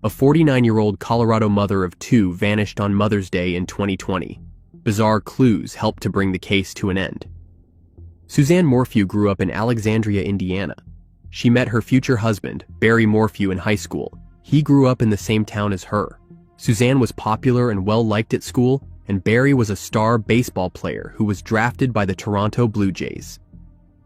A 49-year-old Colorado mother of two vanished on Mother's Day in 2020. Bizarre clues helped to bring the case to an end. Suzanne Morphew grew up in Alexandria, Indiana. She met her future husband, Barry Morphew, in high school. He grew up in the same town as her. Suzanne was popular and well-liked at school, and Barry was a star baseball player who was drafted by the Toronto Blue Jays.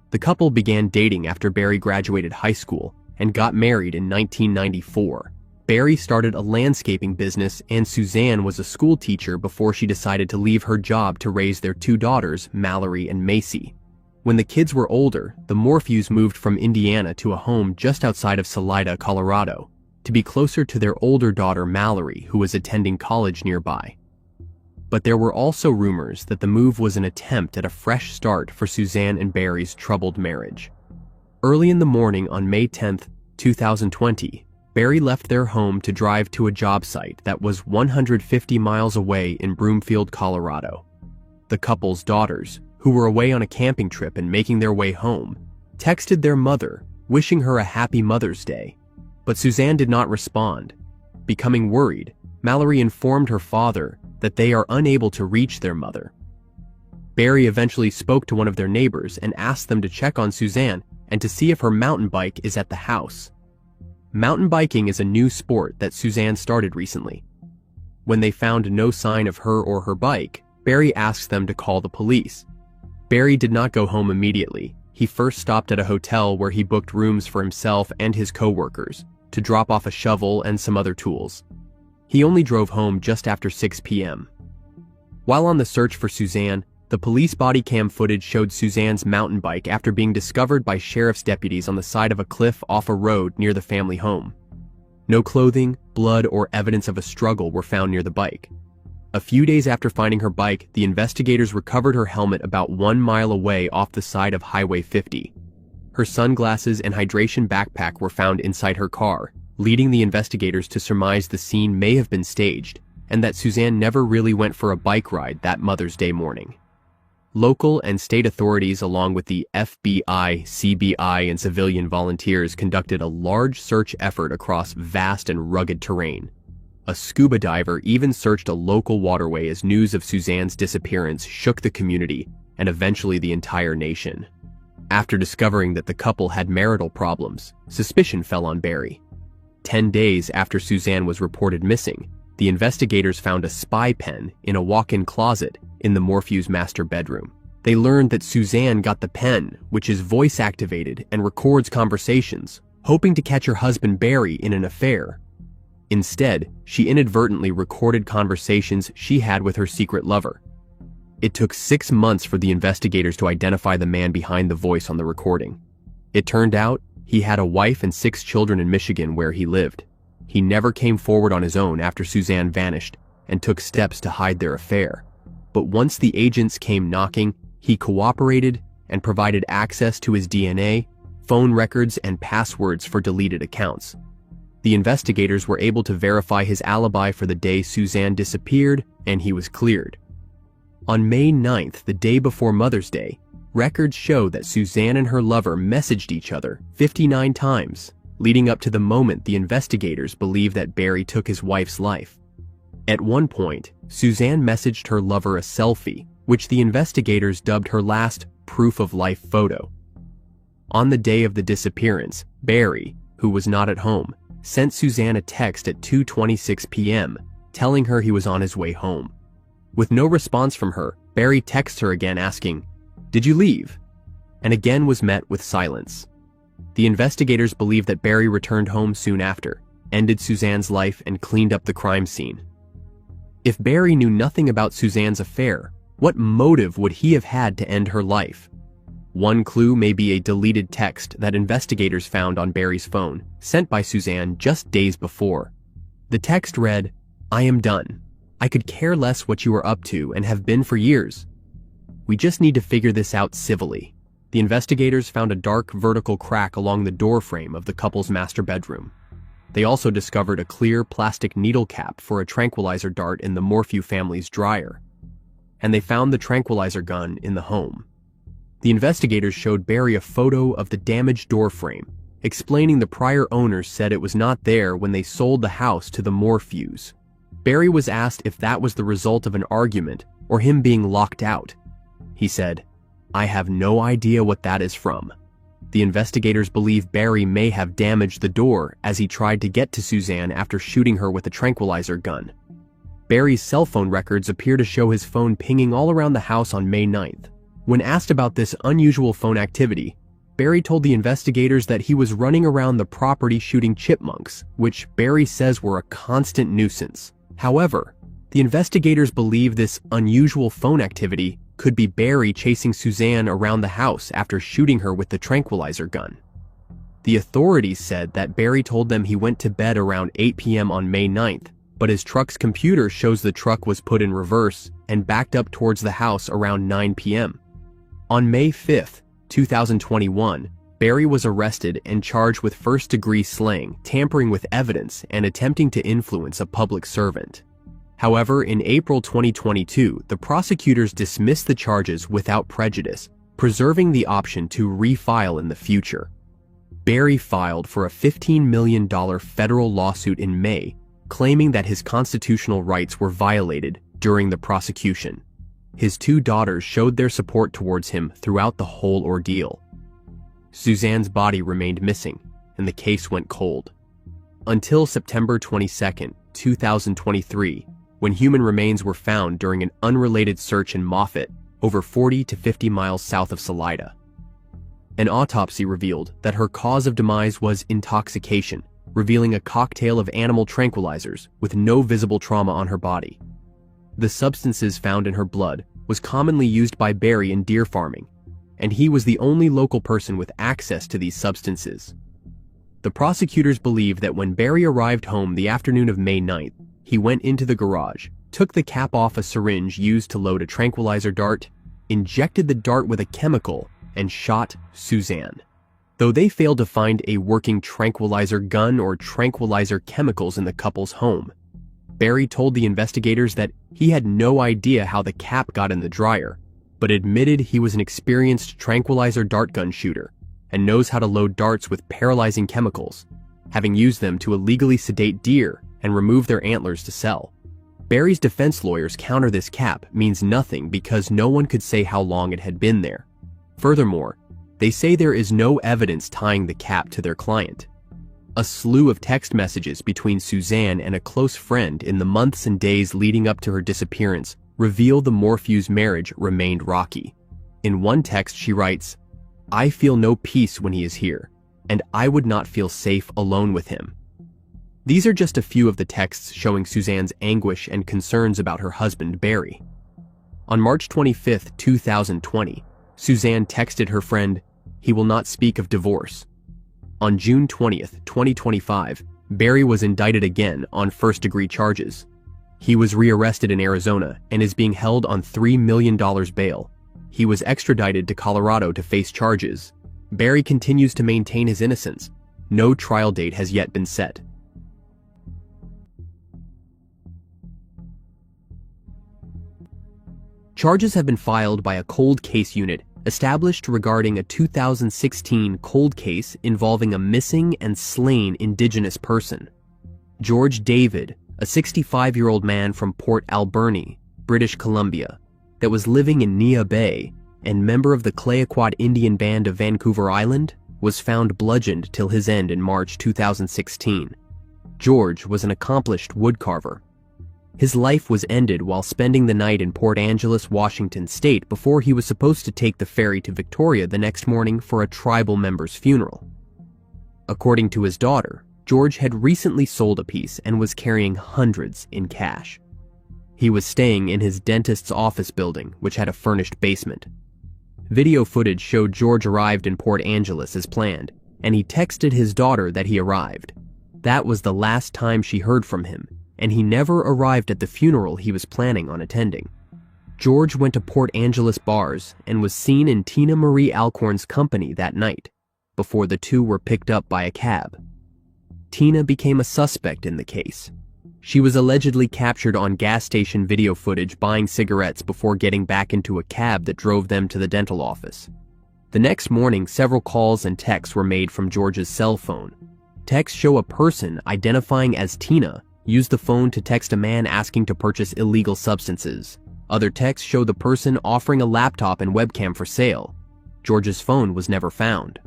The couple began dating after Barry graduated high school and got married in 1994. Barry started a landscaping business, and Suzanne was a school teacher before she decided to leave her job to raise their two daughters, Mallory and Macy. When the kids were older, the Morphews moved from Indiana to a home just outside of Salida, Colorado, to be closer to their older daughter, Mallory, who was attending college nearby. But there were also rumors that the move was an attempt at a fresh start for Suzanne and Barry's troubled marriage. Early in the morning on May 10, 2020, Barry left their home to drive to a job site that was 150 miles away in Broomfield, Colorado. The couple's daughters, who were away on a camping trip and making their way home, texted their mother, wishing her a happy Mother's Day. But Suzanne did not respond. Becoming worried, Mallory informed her father that they are unable to reach their mother. Barry eventually spoke to one of their neighbors and asked them to check on Suzanne and to see if her mountain bike is at the house. Mountain biking is a new sport that Suzanne started recently. When they found no sign of her or her bike, Barry asked them to call the police. Barry did not go home immediately. He first stopped at a hotel where he booked rooms for himself and his co-workers to drop off a shovel and some other tools. He only drove home just after 6 p.m. While on the search for Suzanne, the police body cam footage showed Suzanne's mountain bike after being discovered by sheriff's deputies on the side of a cliff off a road near the family home. No clothing, blood, or evidence of a struggle were found near the bike. A few days after finding her bike, the investigators recovered her helmet about 1 mile away off the side of Highway 50. Her sunglasses and hydration backpack were found inside her car, leading the investigators to surmise the scene may have been staged, and that Suzanne never really went for a bike ride that Mother's Day morning. Local and state authorities, along with the FBI, CBI, and civilian volunteers, conducted a large search effort across vast and rugged terrain. A scuba diver even searched a local waterway as news of Suzanne's disappearance shook the community and eventually the entire nation. After discovering that the couple had marital problems, suspicion fell on Barry. 10 days after Suzanne was reported missing, the investigators found a spy pen in a walk-in closet in the Morphews' master bedroom. They learned that Suzanne got the pen, which is voice-activated and records conversations, hoping to catch her husband Barry in an affair. Instead, she inadvertently recorded conversations she had with her secret lover. It took 6 months for the investigators to identify the man behind the voice on the recording. It turned out he had a wife and 6 children in Michigan where he lived. He never came forward on his own after Suzanne vanished and took steps to hide their affair. But once the agents came knocking, he cooperated and provided access to his DNA, phone records, and passwords for deleted accounts. The investigators were able to verify his alibi for the day Suzanne disappeared, and he was cleared. On May 9th, the day before Mother's Day, records show that Suzanne and her lover messaged each other 59 times, leading up to the moment the investigators believe that Barry took his wife's life. At one point, Suzanne messaged her lover a selfie, which the investigators dubbed her last proof-of-life photo. On the day of the disappearance, Barry, who was not at home, sent Suzanne a text at 2:26 p.m., telling her he was on his way home. With no response from her, Barry texts her again asking, "Did you leave?" and again was met with silence. The investigators believe that Barry returned home soon after, ended Suzanne's life, and cleaned up the crime scene. If Barry knew nothing about Suzanne's affair, what motive would he have had to end her life? One clue may be a deleted text that investigators found on Barry's phone, sent by Suzanne just days before. The text read, "I am done. I could care less what you are up to and have been for years. We just need to figure this out civilly." The investigators found a dark vertical crack along the doorframe of the couple's master bedroom. They also discovered a clear plastic needle cap for a tranquilizer dart in the Morphew family's dryer. And they found the tranquilizer gun in the home. The investigators showed Barry a photo of the damaged doorframe explaining the prior owners said it was not there when they sold the house to the Morphews. Barry was asked if that was the result of an argument or him being locked out. He said, "I have no idea what that is from." The investigators believe Barry may have damaged the door as he tried to get to Suzanne after shooting her with a tranquilizer gun. Barry's cell phone records appear to show his phone pinging all around the house on May 9th. When asked about this unusual phone activity, Barry told the investigators that he was running around the property shooting chipmunks, which Barry says were a constant nuisance. However, the investigators believe this unusual phone activity could be Barry chasing Suzanne around the house after shooting her with the tranquilizer gun. The authorities said that Barry told them he went to bed around 8 p.m. on May 9th, but his truck's computer shows the truck was put in reverse and backed up towards the house around 9 p.m. On May 5th, 2021, Barry was arrested and charged with first-degree slaying, tampering with evidence, and attempting to influence a public servant. However, in April 2022, the prosecutors dismissed the charges without prejudice, preserving the option to refile in the future. Barry filed for a $15 million federal lawsuit in May, claiming that his constitutional rights were violated during the prosecution. His two daughters showed their support towards him throughout the whole ordeal. Suzanne's body remained missing, and the case went cold. Until September 22, 2023, when human remains were found during an unrelated search in Moffett, over 40 to 50 miles south of Salida. An autopsy revealed that her cause of demise was intoxication, revealing a cocktail of animal tranquilizers with no visible trauma on her body. The substances found in her blood was commonly used by Barry in deer farming, and he was the only local person with access to these substances. The prosecutors believe that when Barry arrived home the afternoon of May 9th, he went into the garage, took the cap off a syringe used to load a tranquilizer dart, injected the dart with a chemical, and shot Suzanne. Though they failed to find a working tranquilizer gun or tranquilizer chemicals in the couple's home, Barry told the investigators that he had no idea how the cap got in the dryer, but admitted he was an experienced tranquilizer dart gun shooter and knows how to load darts with paralyzing chemicals, having used them to illegally sedate deer and remove their antlers to sell. Barry's defense lawyers counter this cap means nothing because no one could say how long it had been there. Furthermore, they say there is no evidence tying the cap to their client. A slew of text messages between Suzanne and a close friend in the months and days leading up to her disappearance reveal the Morphews' marriage remained rocky. In one text she writes, "I feel no peace when he is here, and I would not feel safe alone with him." These are just a few of the texts showing Suzanne's anguish and concerns about her husband Barry. On March 25, 2020, Suzanne texted her friend, "He will not speak of divorce." On June 20, 2025, Barry was indicted again on first-degree charges. He was rearrested in Arizona and is being held on $3 million bail. He was extradited to Colorado to face charges. Barry continues to maintain his innocence. No trial date has yet been set. Charges have been filed by a cold case unit established regarding a 2016 cold case involving a missing and slain Indigenous person. George David, a 65-year-old man from Port Alberni, British Columbia, that was living in Nia Bay and member of the Clayoquot Indian Band of Vancouver Island, was found bludgeoned till his end in March 2016. George was an accomplished woodcarver. His life was ended while spending the night in Port Angeles, Washington State before he was supposed to take the ferry to Victoria the next morning for a tribal member's funeral. According to his daughter, George had recently sold a piece and was carrying hundreds in cash. He was staying in his dentist's office building, which had a furnished basement. Video footage showed George arrived in Port Angeles as planned, and he texted his daughter that he arrived. That was the last time she heard from him, and he never arrived at the funeral he was planning on attending. George went to Port Angeles bars and was seen in Tina Marie Alcorn's company that night, before the two were picked up by a cab. Tina became a suspect in the case. She was allegedly captured on gas station video footage buying cigarettes before getting back into a cab that drove them to the dental office. The next morning, several calls and texts were made from George's cell phone. Texts show a person identifying as Tina used the phone to text a man asking to purchase illegal substances. Other texts show the person offering a laptop and webcam for sale. George's phone was never found.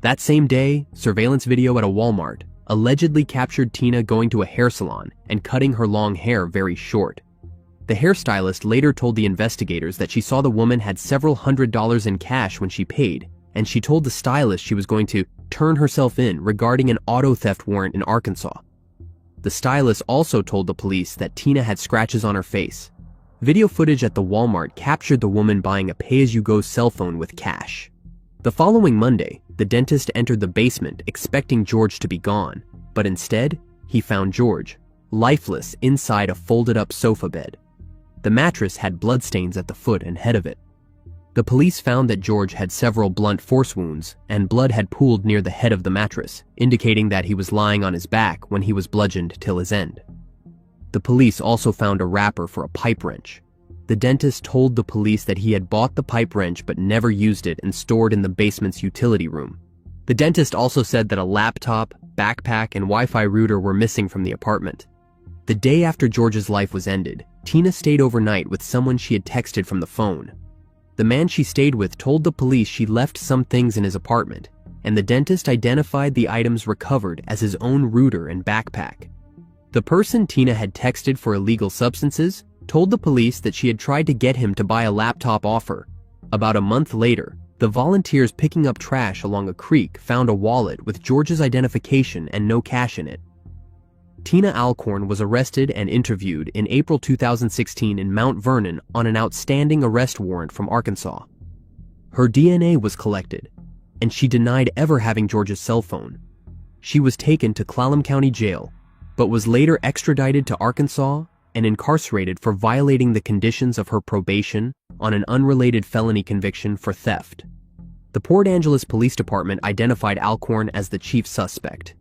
That same day, surveillance video at a Walmart allegedly captured Tina going to a hair salon and cutting her long hair very short. The hairstylist later told the investigators that she saw the woman had several $100s in cash when she paid, and she told the stylist she was going to turn herself in regarding an auto theft warrant in Arkansas. The stylist also told the police that Tina had scratches on her face. Video footage at the Walmart captured the woman buying a pay-as-you-go cell phone with cash. The following Monday, the dentist entered the basement expecting George to be gone, but instead, he found George, lifeless inside a folded-up sofa bed. The mattress had bloodstains at the foot and head of it. The police found that George had several blunt force wounds, and blood had pooled near the head of the mattress, indicating that he was lying on his back when he was bludgeoned till his end. The police also found a wrapper for a pipe wrench. The dentist told the police that he had bought the pipe wrench but never used it and stored in the basement's utility room. The dentist also said that a laptop, backpack, and Wi-Fi router were missing from the apartment. The day after George's life was ended, Tina stayed overnight with someone she had texted from the phone. The man she stayed with told the police she left some things in his apartment, and the dentist identified the items recovered as his own router and backpack. The person Tina had texted for illegal substances told the police that she had tried to get him to buy a laptop offer. About a month later, the volunteers picking up trash along a creek found a wallet with George's identification and no cash in it. Tina Alcorn was arrested and interviewed in April 2016 in Mount Vernon on an outstanding arrest warrant from Arkansas. Her DNA was collected, and she denied ever having George's cell phone. She was taken to Clallam County Jail, but was later extradited to Arkansas and incarcerated for violating the conditions of her probation on an unrelated felony conviction for theft. The Port Angeles Police Department identified Alcorn as the chief suspect.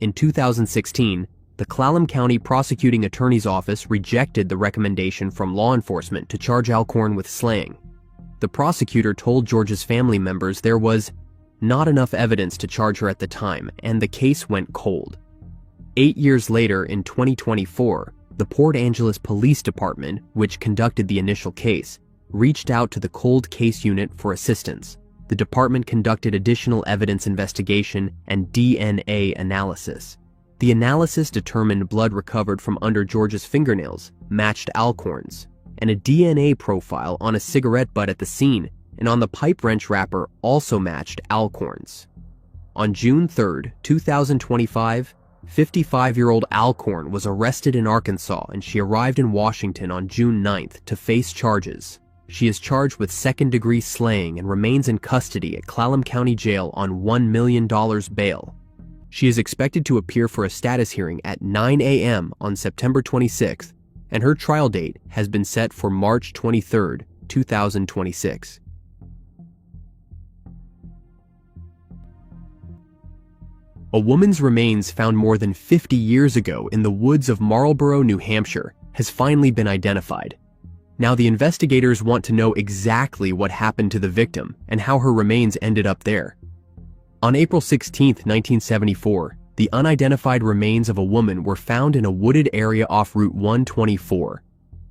In 2016, the Clallam County Prosecuting Attorney's Office rejected the recommendation from law enforcement to charge Alcorn with slaying. The prosecutor told George's family members there was not enough evidence to charge her at the time, and the case went cold. 8 years later, in 2024, the Port Angeles Police Department, which conducted the initial case, reached out to the Cold Case Unit for assistance. The department conducted additional evidence investigation and DNA analysis. The analysis determined blood recovered from under George's fingernails matched Alcorn's, and a DNA profile on a cigarette butt at the scene and on the pipe wrench wrapper also matched Alcorn's. On June 3, 2025, 55-year-old Alcorn was arrested in Arkansas, and she arrived in Washington on June 9th to face charges. She is charged with second-degree slaying and remains in custody at Clallam County Jail on $1 million bail. She is expected to appear for a status hearing at 9 a.m. on September 26th, and her trial date has been set for March 23, 2026. A woman's remains found more than 50 years ago in the woods of Marlborough, New Hampshire, has finally been identified. Now the investigators want to know exactly what happened to the victim and how her remains ended up there. On April 16, 1974, the unidentified remains of a woman were found in a wooded area off Route 124.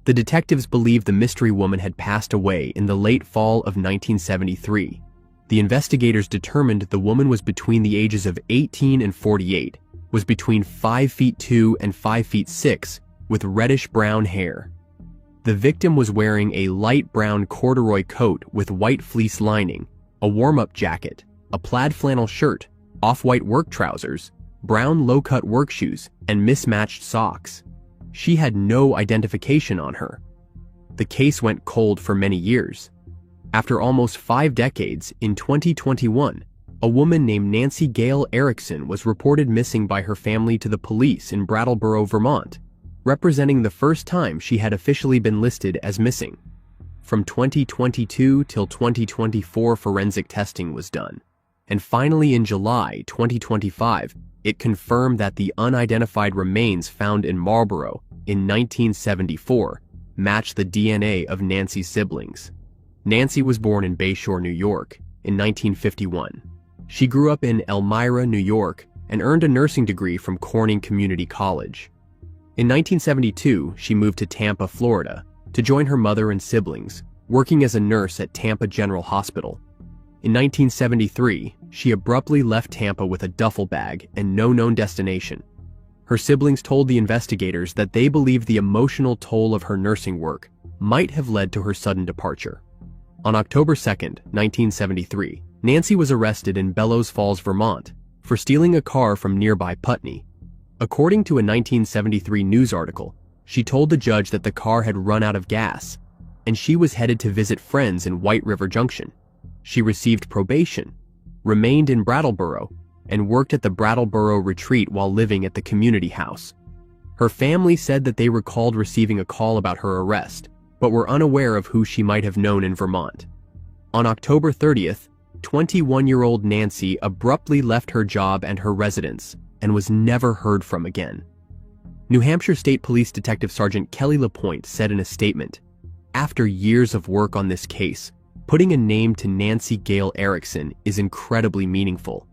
The detectives believe the mystery woman had passed away in the late fall of 1973. The investigators determined the woman was between the ages of 18 and 48, was between 5 feet 2 and 5 feet 6, with reddish-brown hair. The victim was wearing a light brown corduroy coat with white fleece lining, a warm-up jacket, a plaid flannel shirt, off-white work trousers, brown low-cut work shoes, and mismatched socks. She had no identification on her. The case went cold for many years. After almost 5 decades, in 2021, a woman named Nancy Gale Erickson was reported missing by her family to the police in Brattleboro, Vermont, representing the first time she had officially been listed as missing. From 2022 till 2024, forensic testing was done. And finally, in July 2025, it confirmed that the unidentified remains found in Marlborough in 1974 matched the DNA of Nancy's siblings. Nancy was born in Bayshore, New York, in 1951. She grew up in Elmira, New York, and earned a nursing degree from Corning Community College. In 1972, she moved to Tampa, Florida, to join her mother and siblings, working as a nurse at Tampa General Hospital. In 1973, she abruptly left Tampa with a duffel bag and no known destination. Her siblings told the investigators that they believed the emotional toll of her nursing work might have led to her sudden departure. On October 2, 1973, Nancy was arrested in Bellows Falls, Vermont, for stealing a car from nearby Putney. According to a 1973 news article, she told the judge that the car had run out of gas, and she was headed to visit friends in White River Junction. She received probation, remained in Brattleboro, and worked at the Brattleboro Retreat while living at the community house. Her family said that they recalled receiving a call about her arrest, but were unaware of who she might have known in Vermont. On October 30th, 21-year-old Nancy abruptly left her job and her residence and was never heard from again. New Hampshire State Police Detective Sergeant Kelly LaPointe said in a statement, "After years of work on this case, putting a name to Nancy Gale Erickson is incredibly meaningful.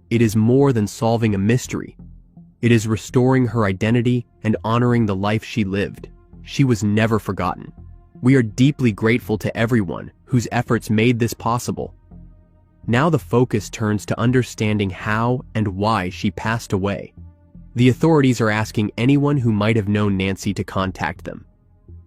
It is more than solving a mystery. It is restoring her identity and honoring the life she lived. She was never forgotten. We are deeply grateful to everyone whose efforts made this possible." Now the focus turns to understanding how and why she passed away. The authorities are asking anyone who might have known Nancy to contact them.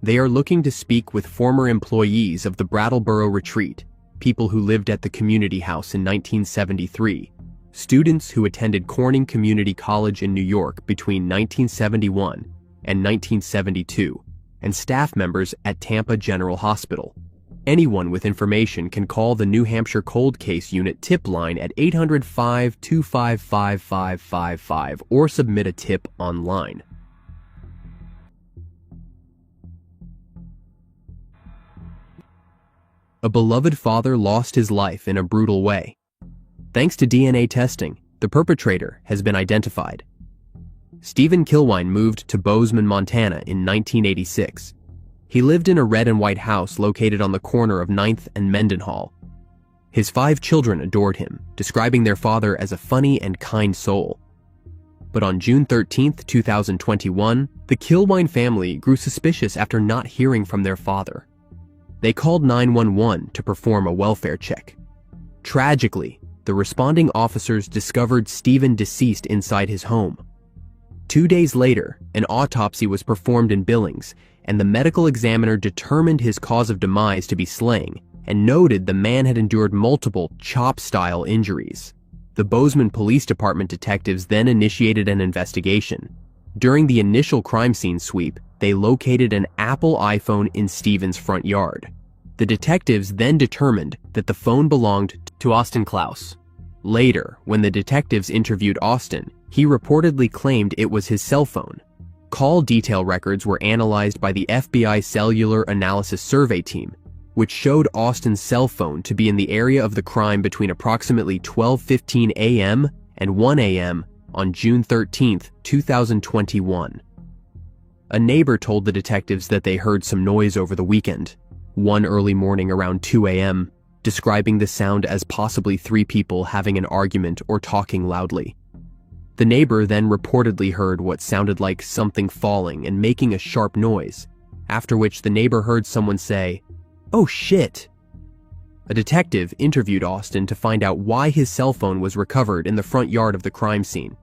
They are looking to speak with former employees of the Brattleboro Retreat, people who lived at the community house in 1973, students who attended Corning Community College in New York between 1971 and 1972, and staff members at Tampa General Hospital. Anyone with information can call the New Hampshire Cold Case Unit tip line at 800-525-5555 or submit a tip online. A beloved father lost his life in a brutal way. Thanks to DNA testing, the perpetrator has been identified. Stephen Kilwein moved to Bozeman, Montana in 1986. He lived in a red and white house located on the corner of 9th and Mendenhall. His 5 children adored him, describing their father as a funny and kind soul. But on June 13, 2021, the Kilwein family grew suspicious after not hearing from their father. They called 911 to perform a welfare check. Tragically, the responding officers discovered Stephen deceased inside his home. 2 days later, an autopsy was performed in Billings, and the medical examiner determined his cause of demise to be slaying and noted the man had endured multiple chop-style injuries. The Bozeman Police Department detectives then initiated an investigation. During the initial crime scene sweep, they located an Apple iPhone in Stephen's front yard. The detectives then determined that the phone belonged to Austin Klaus. Later, when the detectives interviewed Austin, he reportedly claimed it was his cell phone. Call detail records were analyzed by the FBI Cellular Analysis Survey Team, which showed Austin's cell phone to be in the area of the crime between approximately 12:15 a.m. and 1 a.m. on June 13, 2021. A neighbor told the detectives that they heard some noise over the weekend, one early morning around 2 a.m., describing the sound as possibly 3 people having an argument or talking loudly. The neighbor then reportedly heard what sounded like something falling and making a sharp noise, after which the neighbor heard someone say, "Oh shit." A detective interviewed Austin to find out why his cell phone was recovered in the front yard of the crime scene.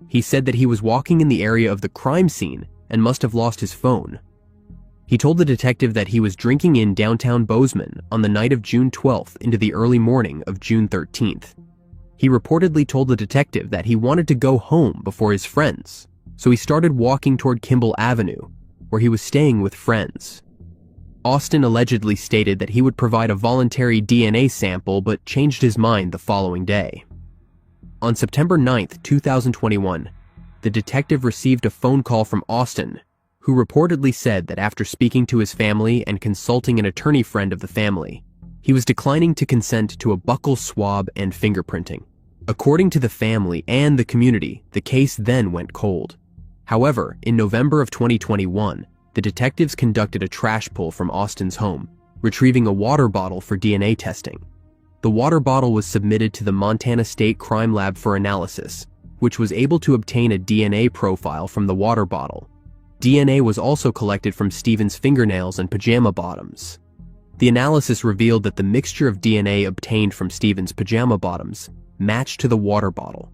He said that he was walking in the area of the crime scene and must have lost his phone. He told the detective that he was drinking in downtown Bozeman on the night of June 12th into the early morning of June 13th. He reportedly told the detective that he wanted to go home before his friends, so he started walking toward Kimball Avenue, where he was staying with friends. Austin allegedly stated that he would provide a voluntary DNA sample but changed his mind the following day. On September 9, 2021, the detective received a phone call from Austin, who reportedly said that after speaking to his family and consulting an attorney friend of the family, he was declining to consent to a buccal swab and fingerprinting. According to the family and the community, the case then went cold. However, in November of 2021, the detectives conducted a trash pull from Austin's home, retrieving a water bottle for DNA testing. The water bottle was submitted to the Montana State Crime Lab for analysis, which was able to obtain a DNA profile from the water bottle. DNA was also collected from Stephen's fingernails and pajama bottoms. The analysis revealed that the mixture of DNA obtained from Stephen's pajama bottoms matched to the water bottle.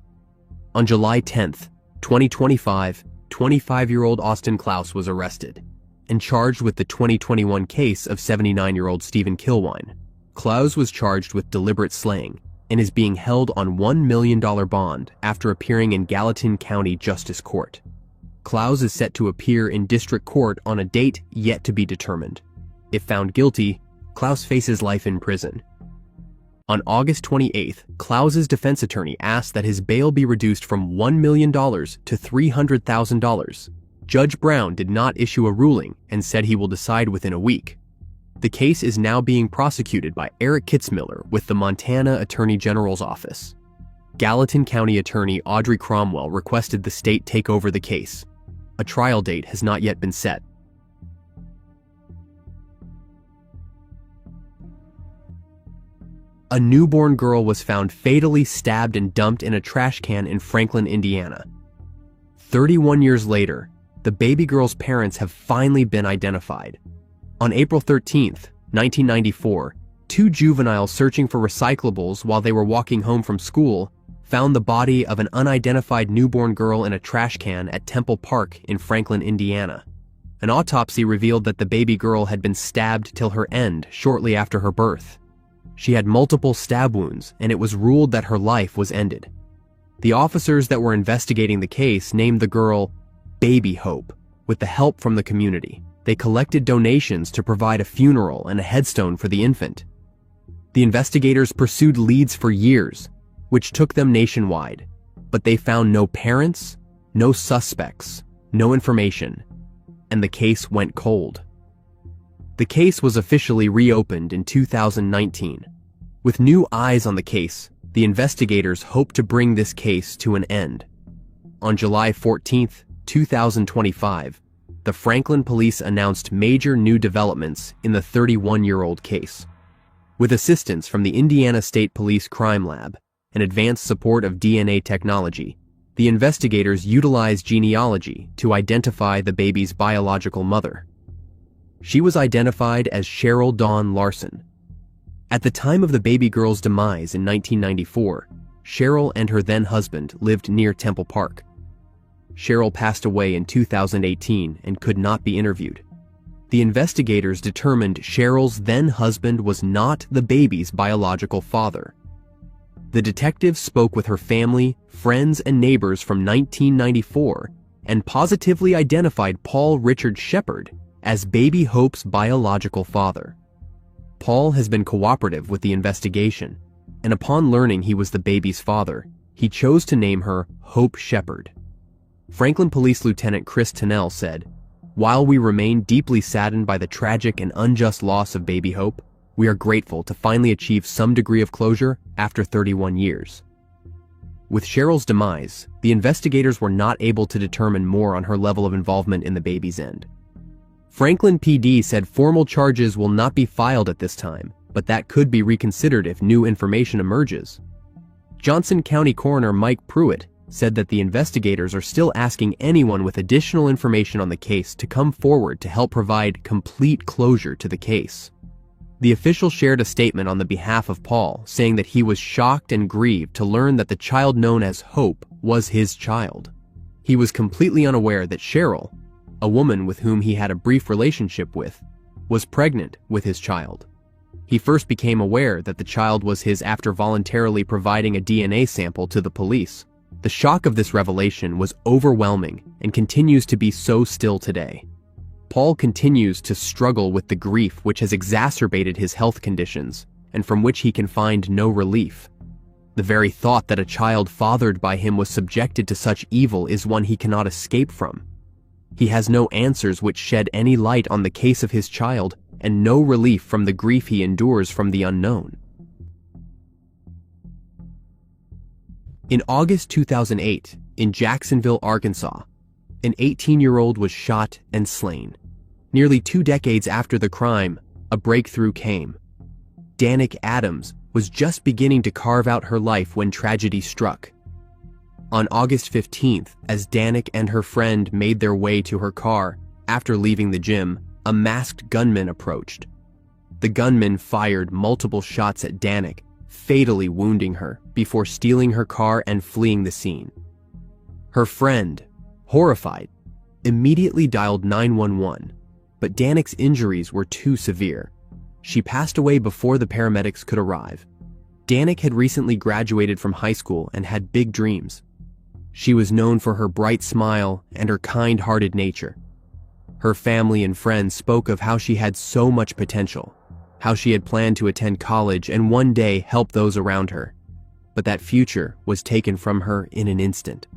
On July 10, 2025, 25-year-old Austin Klaus was arrested and charged with the 2021 case of 79-year-old Stephen Kilwein. Klaus was charged with deliberate slaying and is being held on $1 million bond after appearing in Gallatin County Justice Court. Klaus is set to appear in district court on a date yet to be determined. If found guilty, Klaus faces life in prison. On August 28th, Klaus's defense attorney asked that his bail be reduced from $1 million to $300,000. Judge Brown did not issue a ruling and said he will decide within a week. The case is now being prosecuted by Eric Kitzmiller with the Montana Attorney General's office. Gallatin County Attorney Audrey Cromwell requested the state take over the case. A trial date has not yet been set. A newborn girl was found fatally stabbed and dumped in a trash can in Franklin, Indiana. 31 years later, the baby girl's parents have finally been identified. On April 13, 1994, two juveniles searching for recyclables while they were walking home from school found the body of an unidentified newborn girl in a trash can at Temple Park in Franklin, Indiana. An autopsy revealed that the baby girl had been stabbed till her end shortly after her birth. She had multiple stab wounds, and it was ruled that her life was ended. The officers that were investigating the case named the girl Baby Hope. With the help from the community, they collected donations to provide a funeral and a headstone for the infant. The investigators pursued leads for years, which took them nationwide, but they found no parents, no suspects, no information, and the case went cold. The case was officially reopened in 2019. With new eyes on the case, the investigators hope to bring this case to an end. On July 14, 2025, the Franklin police announced major new developments in the 31-year-old case. With assistance from the Indiana State Police Crime Lab and advanced support of DNA technology, the investigators utilized genealogy to identify the baby's biological mother. She was identified as Cheryl Dawn Larson. At the time of the baby girl's demise in 1994, Cheryl and her then-husband lived near Temple Park. Cheryl passed away in 2018 and could not be interviewed. The investigators determined Cheryl's then-husband was not the baby's biological father. The detectives spoke with her family, friends, and neighbors from 1994 and positively identified Paul Richard Shepard as Baby Hope's biological father. Paul has been cooperative with the investigation, and upon learning he was the baby's father, he chose to name her Hope Shepard. Franklin Police Lieutenant Chris Tennell said, "While we remain deeply saddened by the tragic and unjust loss of Baby Hope, we are grateful to finally achieve some degree of closure after 31 years. With Cheryl's demise, the investigators were not able to determine more on her level of involvement in the baby's end. Franklin PD said formal charges will not be filed at this time, but that could be reconsidered if new information emerges. Johnson County Coroner Mike Pruitt said that the investigators are still asking anyone with additional information on the case to come forward to help provide complete closure to the case. The official shared a statement on the behalf of Paul, saying that he was shocked and grieved to learn that the child known as Hope was his child. He was completely unaware that Cheryl, a woman with whom he had a brief relationship with, was pregnant with his child. He first became aware that the child was his after voluntarily providing a DNA sample to the police. The shock of this revelation was overwhelming and continues to be so still today. Paul continues to struggle with the grief which has exacerbated his health conditions and from which he can find no relief. The very thought that a child fathered by him was subjected to such evil is one he cannot escape from. He has no answers which shed any light on the case of his child and no relief from the grief he endures from the unknown. In August 2008, in Jacksonville, Arkansas, an 18-year-old was shot and slain. Nearly 2 decades after the crime, a breakthrough came. Danick Adams, was just beginning to carve out her life when tragedy struck. On August 15th, as Danick and her friend made their way to her car after leaving the gym, a masked gunman approached. The gunman fired multiple shots at Danick, fatally wounding her before stealing her car and fleeing the scene. Her friend, horrified, immediately dialed 911, but Danick's injuries were too severe. She passed away before the paramedics could arrive. Danick had recently graduated from high school and had big dreams. She was known for her bright smile and her kind-hearted nature. Her family and friends spoke of how she had so much potential, how she had planned to attend college and one day help those around her. But that future was taken from her in an instant.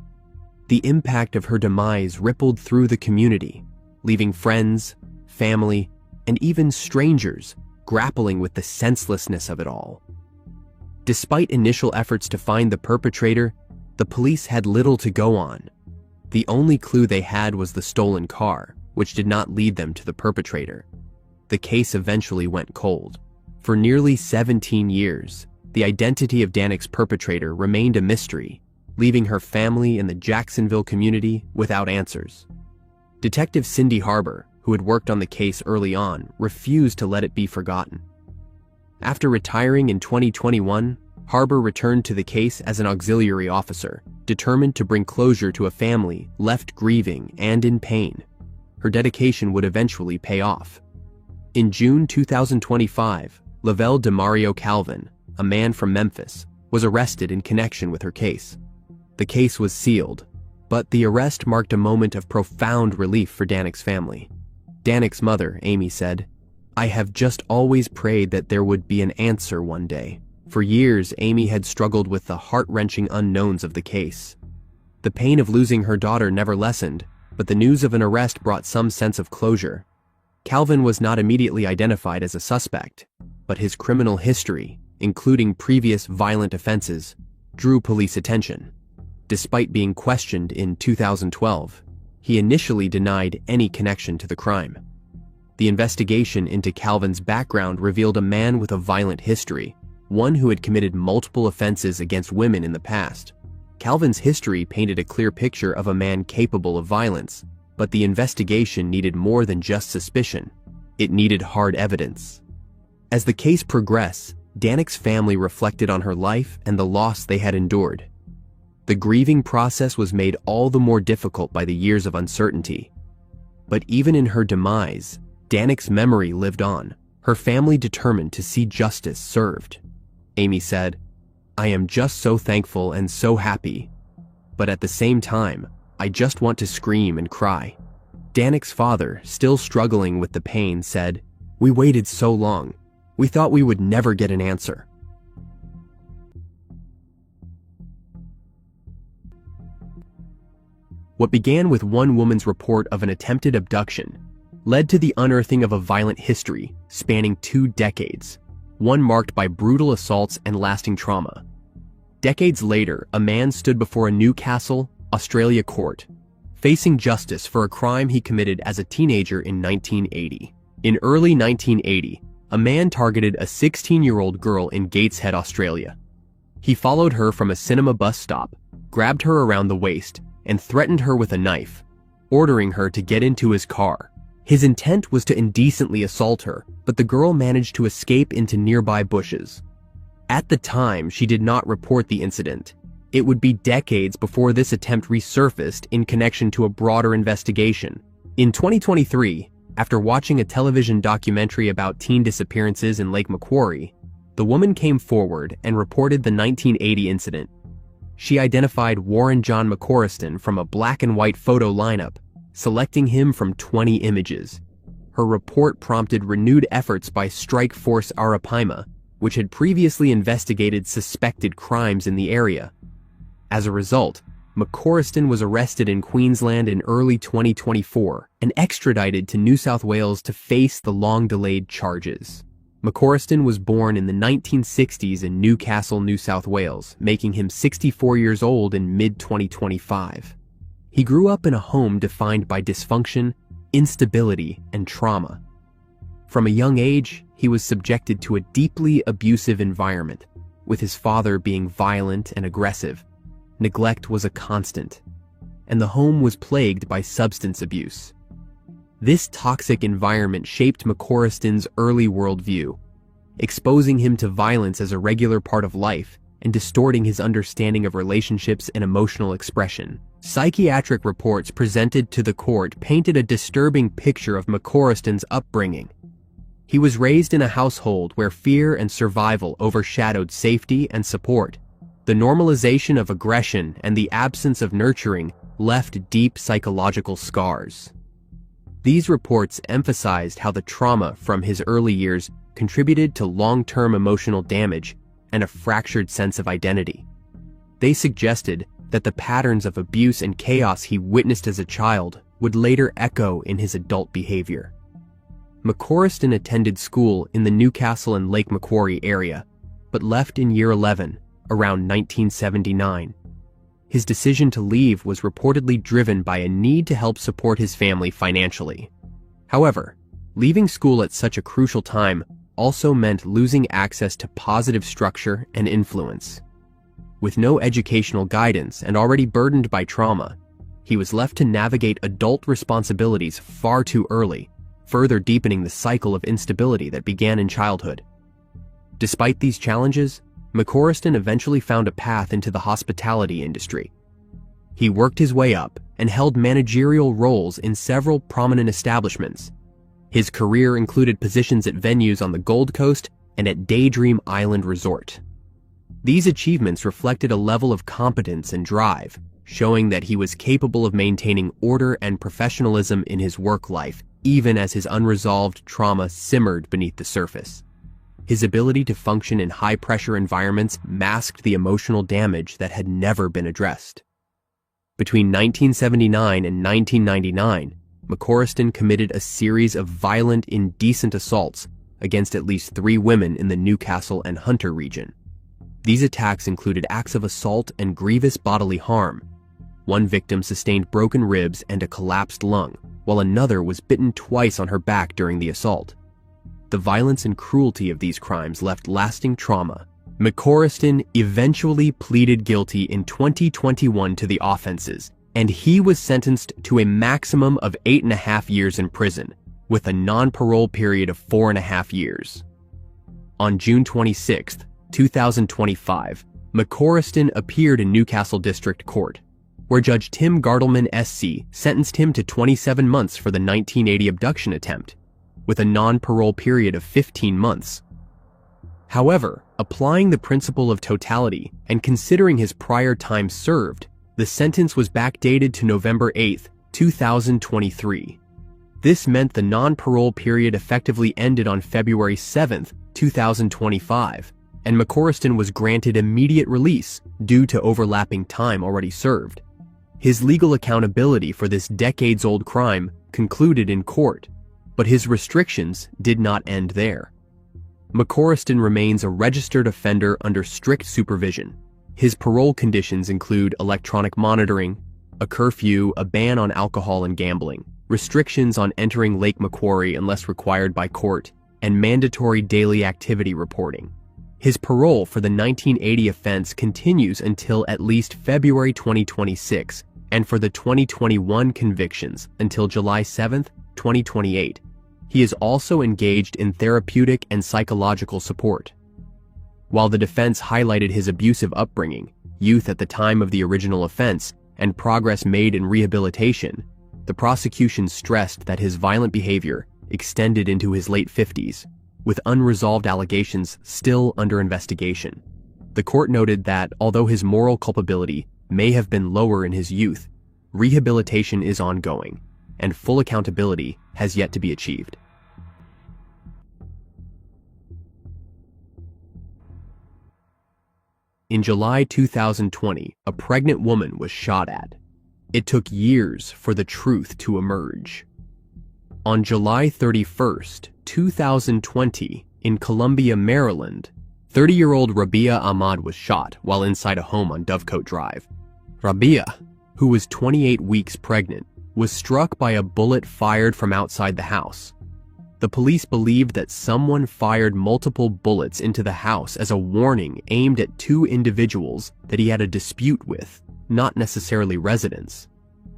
The impact of her demise rippled through the community, leaving friends, family, and even strangers grappling with the senselessness of it all. Despite initial efforts to find the perpetrator, the police had little to go on. The only clue they had was the stolen car, which did not lead them to the perpetrator. The case eventually went cold. For nearly 17 years, the identity of Danick's perpetrator remained a mystery, leaving her family and the Jacksonville community without answers. Detective Cindy Harbour, who had worked on the case early on, refused to let it be forgotten. After retiring in 2021, Harbour returned to the case as an auxiliary officer, determined to bring closure to a family left grieving and in pain. Her dedication would eventually pay off. In June 2025, Lavelle DeMario Calvin, a man from Memphis, was arrested in connection with her case. The case was sealed, but the arrest marked a moment of profound relief for Danick's family. Danick's mother, Amy, said, "I have just always prayed that there would be an answer one day." For years, Amy had struggled with the heart-wrenching unknowns of the case. The pain of losing her daughter never lessened, but the news of an arrest brought some sense of closure. Calvin was not immediately identified as a suspect, but his criminal history, including previous violent offenses, drew police attention. Despite being questioned in 2012, he initially denied any connection to the crime. The investigation into Calvin's background revealed a man with a violent history, one who had committed multiple offenses against women in the past. Calvin's history painted a clear picture of a man capable of violence, but the investigation needed more than just suspicion. It needed hard evidence. As the case progressed, Danick's family reflected on her life and the loss they had endured. The grieving process was made all the more difficult by the years of uncertainty. But even in her demise, Danick's memory lived on, her family determined to see justice served. Amy said, "I am just so thankful and so happy. But at the same time, I just want to scream and cry." Danick's father, still struggling with the pain, said, "We waited so long. We thought we would never get an answer." What began with one woman's report of an attempted abduction led to the unearthing of a violent history spanning 2 decades, one marked by brutal assaults and lasting trauma. Decades later, a man stood before a Newcastle, Australia court, facing justice for a crime he committed as a teenager in 1980. In early 1980, a man targeted a 16-year-old girl in Gateshead, Australia. He followed her from a cinema bus stop, grabbed her around the waist, and threatened her with a knife, ordering her to get into his car. His intent was to indecently assault her, but the girl managed to escape into nearby bushes. At the time, she did not report the incident. It would be decades before this attempt resurfaced in connection to a broader investigation. In 2023, after watching a television documentary about teen disappearances in Lake Macquarie, the woman came forward and reported the 1980 incident. She identified Warren John McCorriston from a black and white photo lineup, selecting him from 20 images. Her report prompted renewed efforts by Strike Force Arapaima, which had previously investigated suspected crimes in the area. As a result, McCorriston was arrested in Queensland in early 2024 and extradited to New South Wales to face the long-delayed charges. McCorriston was born in the 1960s in Newcastle, New South Wales, making him 64 years old in mid-2025. He grew up in a home defined by dysfunction, instability, and trauma. From a young age, he was subjected to a deeply abusive environment, with his father being violent and aggressive. Neglect was a constant, and the home was plagued by substance abuse. This toxic environment shaped McCorriston's early worldview, exposing him to violence as a regular part of life and distorting his understanding of relationships and emotional expression. Psychiatric reports presented to the court painted a disturbing picture of McCorriston's upbringing. He was raised in a household where fear and survival overshadowed safety and support. The normalization of aggression and the absence of nurturing left deep psychological scars. These reports emphasized how the trauma from his early years contributed to long-term emotional damage and a fractured sense of identity. They suggested that the patterns of abuse and chaos he witnessed as a child would later echo in his adult behavior. McCorriston attended school in the Newcastle and Lake Macquarie area, but left in year 11, around 1979. His decision to leave was reportedly driven by a need to help support his family financially. However, leaving school at such a crucial time also meant losing access to positive structure and influence. With no educational guidance and already burdened by trauma, he was left to navigate adult responsibilities far too early, further deepening the cycle of instability that began in childhood. Despite these challenges, McCorriston eventually found a path into the hospitality industry. He worked his way up and held managerial roles in several prominent establishments. His career included positions at venues on the Gold Coast and at Daydream Island Resort. These achievements reflected a level of competence and drive, showing that he was capable of maintaining order and professionalism in his work life, even as his unresolved trauma simmered beneath the surface. His ability to function in high-pressure environments masked the emotional damage that had never been addressed. Between 1979 and 1999, McCorriston committed a series of violent, indecent assaults against at least 3 women in the Newcastle and Hunter region. These attacks included acts of assault and grievous bodily harm. One victim sustained broken ribs and a collapsed lung, while another was bitten twice on her back during the assault. The violence and cruelty of these crimes left lasting trauma. McCorriston eventually pleaded guilty in 2021 to the offenses, and he was sentenced to a maximum of 8.5 years in prison, with a non-parole period of 4.5 years. On June 26, 2025, McCorriston appeared in Newcastle District Court, where Judge Tim Gardelman SC sentenced him to 27 months for the 1980 abduction attempt, with a non-parole period of 15 months. However, applying the principle of totality and considering his prior time served, the sentence was backdated to November 8, 2023. This meant the non-parole period effectively ended on February 7, 2025, and McCorriston was granted immediate release due to overlapping time already served. His legal accountability for this decades-old crime concluded in court, but his restrictions did not end there. McCorriston remains a registered offender under strict supervision. His parole conditions include electronic monitoring, a curfew, a ban on alcohol and gambling, restrictions on entering Lake Macquarie unless required by court, and mandatory daily activity reporting. His parole for the 1980 offense continues until at least February 2026, and for the 2021 convictions until July 7, 2028. He is also engaged in therapeutic and psychological support. While the defense highlighted his abusive upbringing, youth at the time of the original offense, and progress made in rehabilitation, the prosecution stressed that his violent behavior extended into his late 50s, with unresolved allegations still under investigation. The court noted that, although his moral culpability may have been lower in his youth, rehabilitation is ongoing, and full accountability has yet to be achieved. In July 2020, a pregnant woman was shot at. It took years for the truth to emerge. On July 31, 2020, in Columbia, Maryland, 30-year-old Rabiah Ahmad was shot while inside a home on Dovecote Drive. Rabiah, who was 28 weeks pregnant, was struck by a bullet fired from outside the house. The police believed that someone fired multiple bullets into the house as a warning aimed at two individuals that he had a dispute with, not necessarily residents.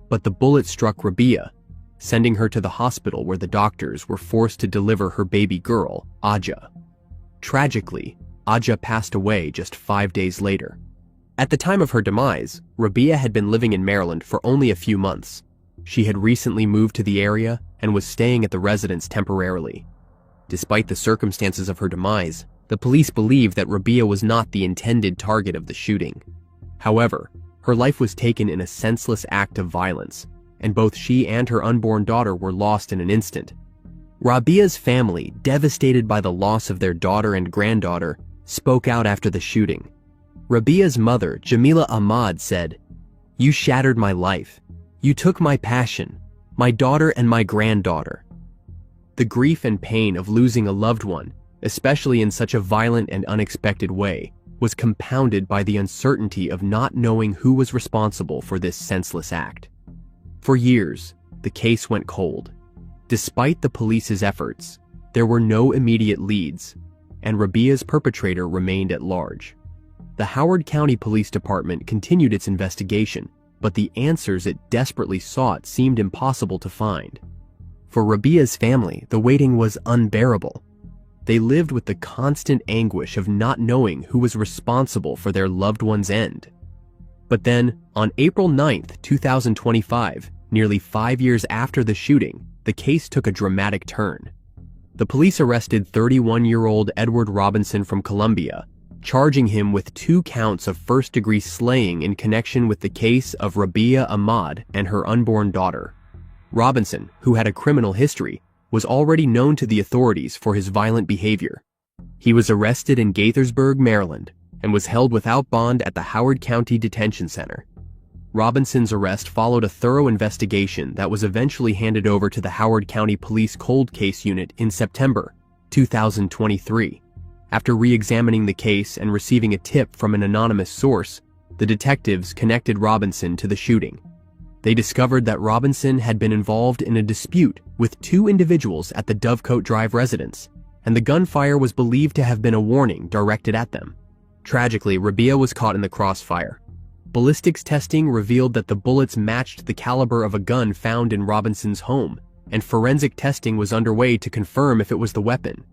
But the bullet struck Rabiah, sending her to the hospital where the doctors were forced to deliver her baby girl, Aja. Tragically, Aja passed away just 5 days later. At the time of her demise, Rabiah had been living in Maryland for only a few months. She had recently moved to the area and was staying at the residence temporarily. Despite the circumstances of her demise, the police believed that Rabiah was not the intended target of the shooting. However, her life was taken in a senseless act of violence, and both she and her unborn daughter were lost in an instant. Rabiah's family, devastated by the loss of their daughter and granddaughter, spoke out after the shooting. Rabiah's mother, Jamila Ahmad, said, "You shattered my life. You took my passion, my daughter and my granddaughter." The grief and pain of losing a loved one, especially in such a violent and unexpected way, was compounded by the uncertainty of not knowing who was responsible for this senseless act. For years, the case went cold. Despite the police's efforts, there were no immediate leads, and Rabiah's perpetrator remained at large. The Howard County Police Department continued its investigation, but the answers it desperately sought seemed impossible to find. For Rabiah's family, the waiting was unbearable. They lived with the constant anguish of not knowing who was responsible for their loved one's end. But then, on April 9th, 2025, nearly 5 years after the shooting, the case took a dramatic turn. The police arrested 31-year-old Edward Robinson from Columbia, charging him with 2 counts of first-degree slaying in connection with the case of Rabiah Ahmad and her unborn daughter. Robinson, who had a criminal history, was already known to the authorities for his violent behavior. He was arrested in Gaithersburg, Maryland, and was held without bond at the Howard County Detention Center. Robinson's arrest followed a thorough investigation that was eventually handed over to the Howard County Police Cold Case Unit in September 2023. After re-examining the case and receiving a tip from an anonymous source, the detectives connected Robinson to the shooting. They discovered that Robinson had been involved in a dispute with 2 individuals at the Dovecote Drive residence, and the gunfire was believed to have been a warning directed at them. Tragically, Rabiah was caught in the crossfire. Ballistics testing revealed that the bullets matched the caliber of a gun found in Robinson's home, and forensic testing was underway to confirm if it was the weapon.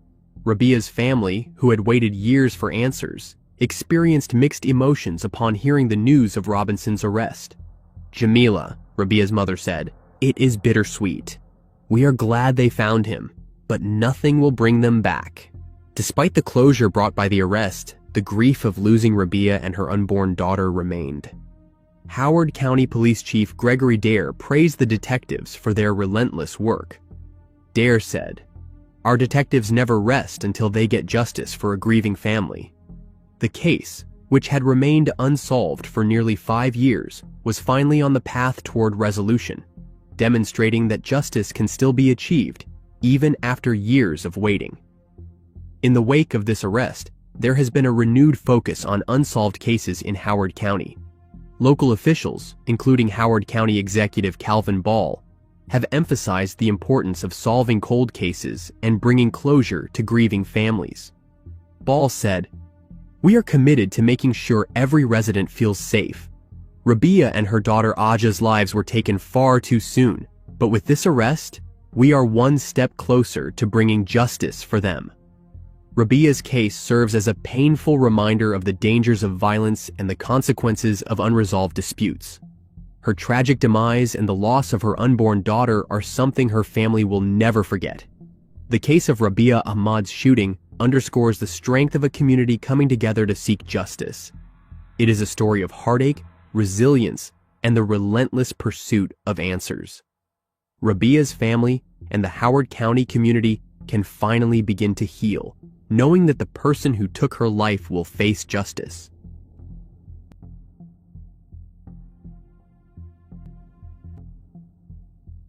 Rabiah's family, who had waited years for answers, experienced mixed emotions upon hearing the news of Robinson's arrest. "Jamila," Rabiah's mother said, "it is bittersweet. We are glad they found him, but nothing will bring them back." Despite the closure brought by the arrest, the grief of losing Rabiah and her unborn daughter remained. Howard County Police Chief Gregory Dare praised the detectives for their relentless work. Dare said, "Our detectives never rest until they get justice for a grieving family." The case, which had remained unsolved for nearly 5 years, was finally on the path toward resolution, demonstrating that justice can still be achieved, even after years of waiting. In the wake of this arrest, there has been a renewed focus on unsolved cases in Howard County. Local officials, including Howard County Executive Calvin Ball, have emphasized the importance of solving cold cases and bringing closure to grieving families. Ball said, "We are committed to making sure every resident feels safe. Rabiah and her daughter Aja's lives were taken far too soon, but with this arrest, we are one step closer to bringing justice for them." Rabiah's case serves as a painful reminder of the dangers of violence and the consequences of unresolved disputes. Her tragic demise and the loss of her unborn daughter are something her family will never forget. The case of Rabiah Ahmad's shooting underscores the strength of a community coming together to seek justice. It is a story of heartache, resilience, and the relentless pursuit of answers. Rabiah's family and the Howard County community can finally begin to heal, knowing that the person who took her life will face justice.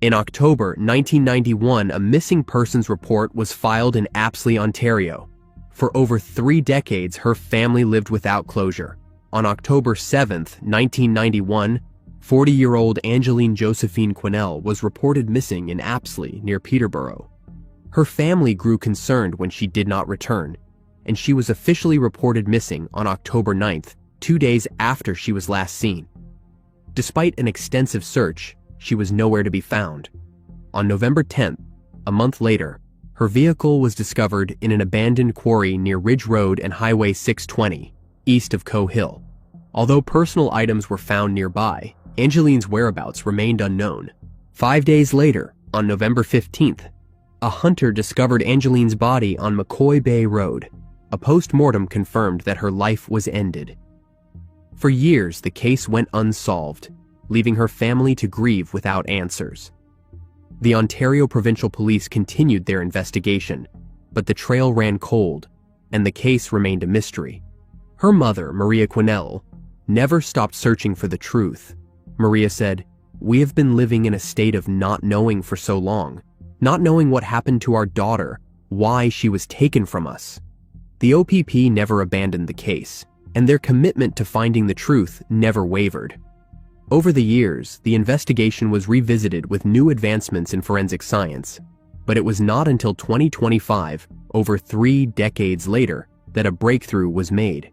In October 1991, a missing persons report was filed in Apsley, Ontario. For over 3 decades, her family lived without closure. On October 7, 1991, 40-year-old Angelien Josephine Quesnelle was reported missing in Apsley, near Peterborough. Her family grew concerned when she did not return, and she was officially reported missing on October 9th, 2 days after she was last seen. Despite an extensive search, she was nowhere to be found. On November 10th, a month later, her vehicle was discovered in an abandoned quarry near Ridge Road and Highway 620, east of Coe Hill. Although personal items were found nearby, Angelien's whereabouts remained unknown. 5 days later, on November 15th, a hunter discovered Angelien's body on McCoy Bay Road. A post-mortem confirmed that her life was ended. For years, the case went unsolved, leaving her family to grieve without answers. The Ontario Provincial Police continued their investigation, but the trail ran cold, and the case remained a mystery. Her mother, Maria Quesnelle, never stopped searching for the truth. Maria said, "We have been living in a state of not knowing for so long, not knowing what happened to our daughter, why she was taken from us." The OPP never abandoned the case, and their commitment to finding the truth never wavered. Over the years, the investigation was revisited with new advancements in forensic science, but it was not until 2025, over 3 decades later, that a breakthrough was made.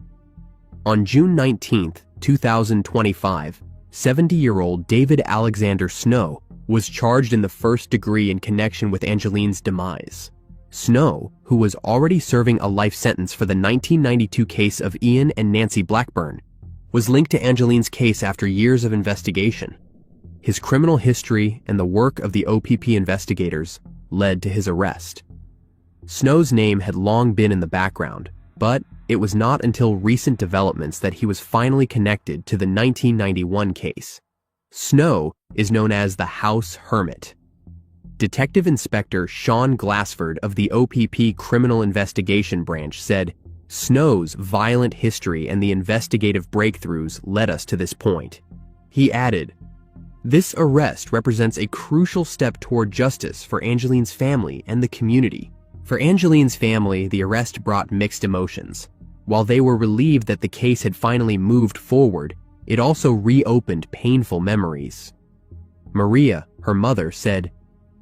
On June 19, 2025, 70-year-old David Alexander Snow was charged in the first degree in connection with Angelien's demise. Snow, who was already serving a life sentence for the 1992 case of Ian and Nancy Blackburn, was linked to Angelien's case after years of investigation. His criminal history and the work of the OPP investigators led to his arrest. Snow's name had long been in the background, but it was not until recent developments that he was finally connected to the 1991 case. Snow is known as the House Hermit. Detective Inspector Sean Glassford of the OPP Criminal Investigation Branch said, "Snow's violent history and the investigative breakthroughs led us to this point." He added, "This arrest represents a crucial step toward justice for Angelien's family and the community." For Angelien's family, the arrest brought mixed emotions. While they were relieved that the case had finally moved forward, it also reopened painful memories. Maria, her mother, said,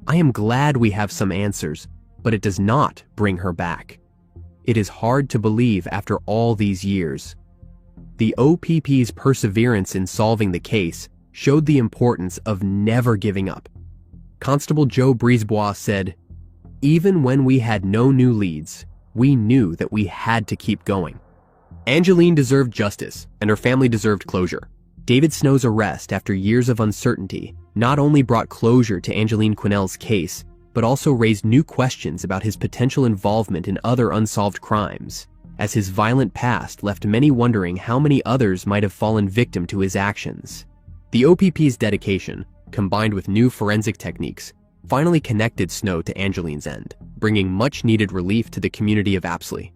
"I am glad we have some answers, but it does not bring her back. It is hard to believe after all these years." The OPP's perseverance in solving the case showed the importance of never giving up. Constable Joe Brisebois said, "Even when we had no new leads, we knew that we had to keep going." Angelien deserved justice, and her family deserved closure. David Snow's arrest after years of uncertainty not only brought closure to Angelien Quesnelle's case, but also raised new questions about his potential involvement in other unsolved crimes, as his violent past left many wondering how many others might have fallen victim to his actions. The OPP's dedication, combined with new forensic techniques, finally connected Snow to Angelien's end, bringing much-needed relief to the community of Apsley.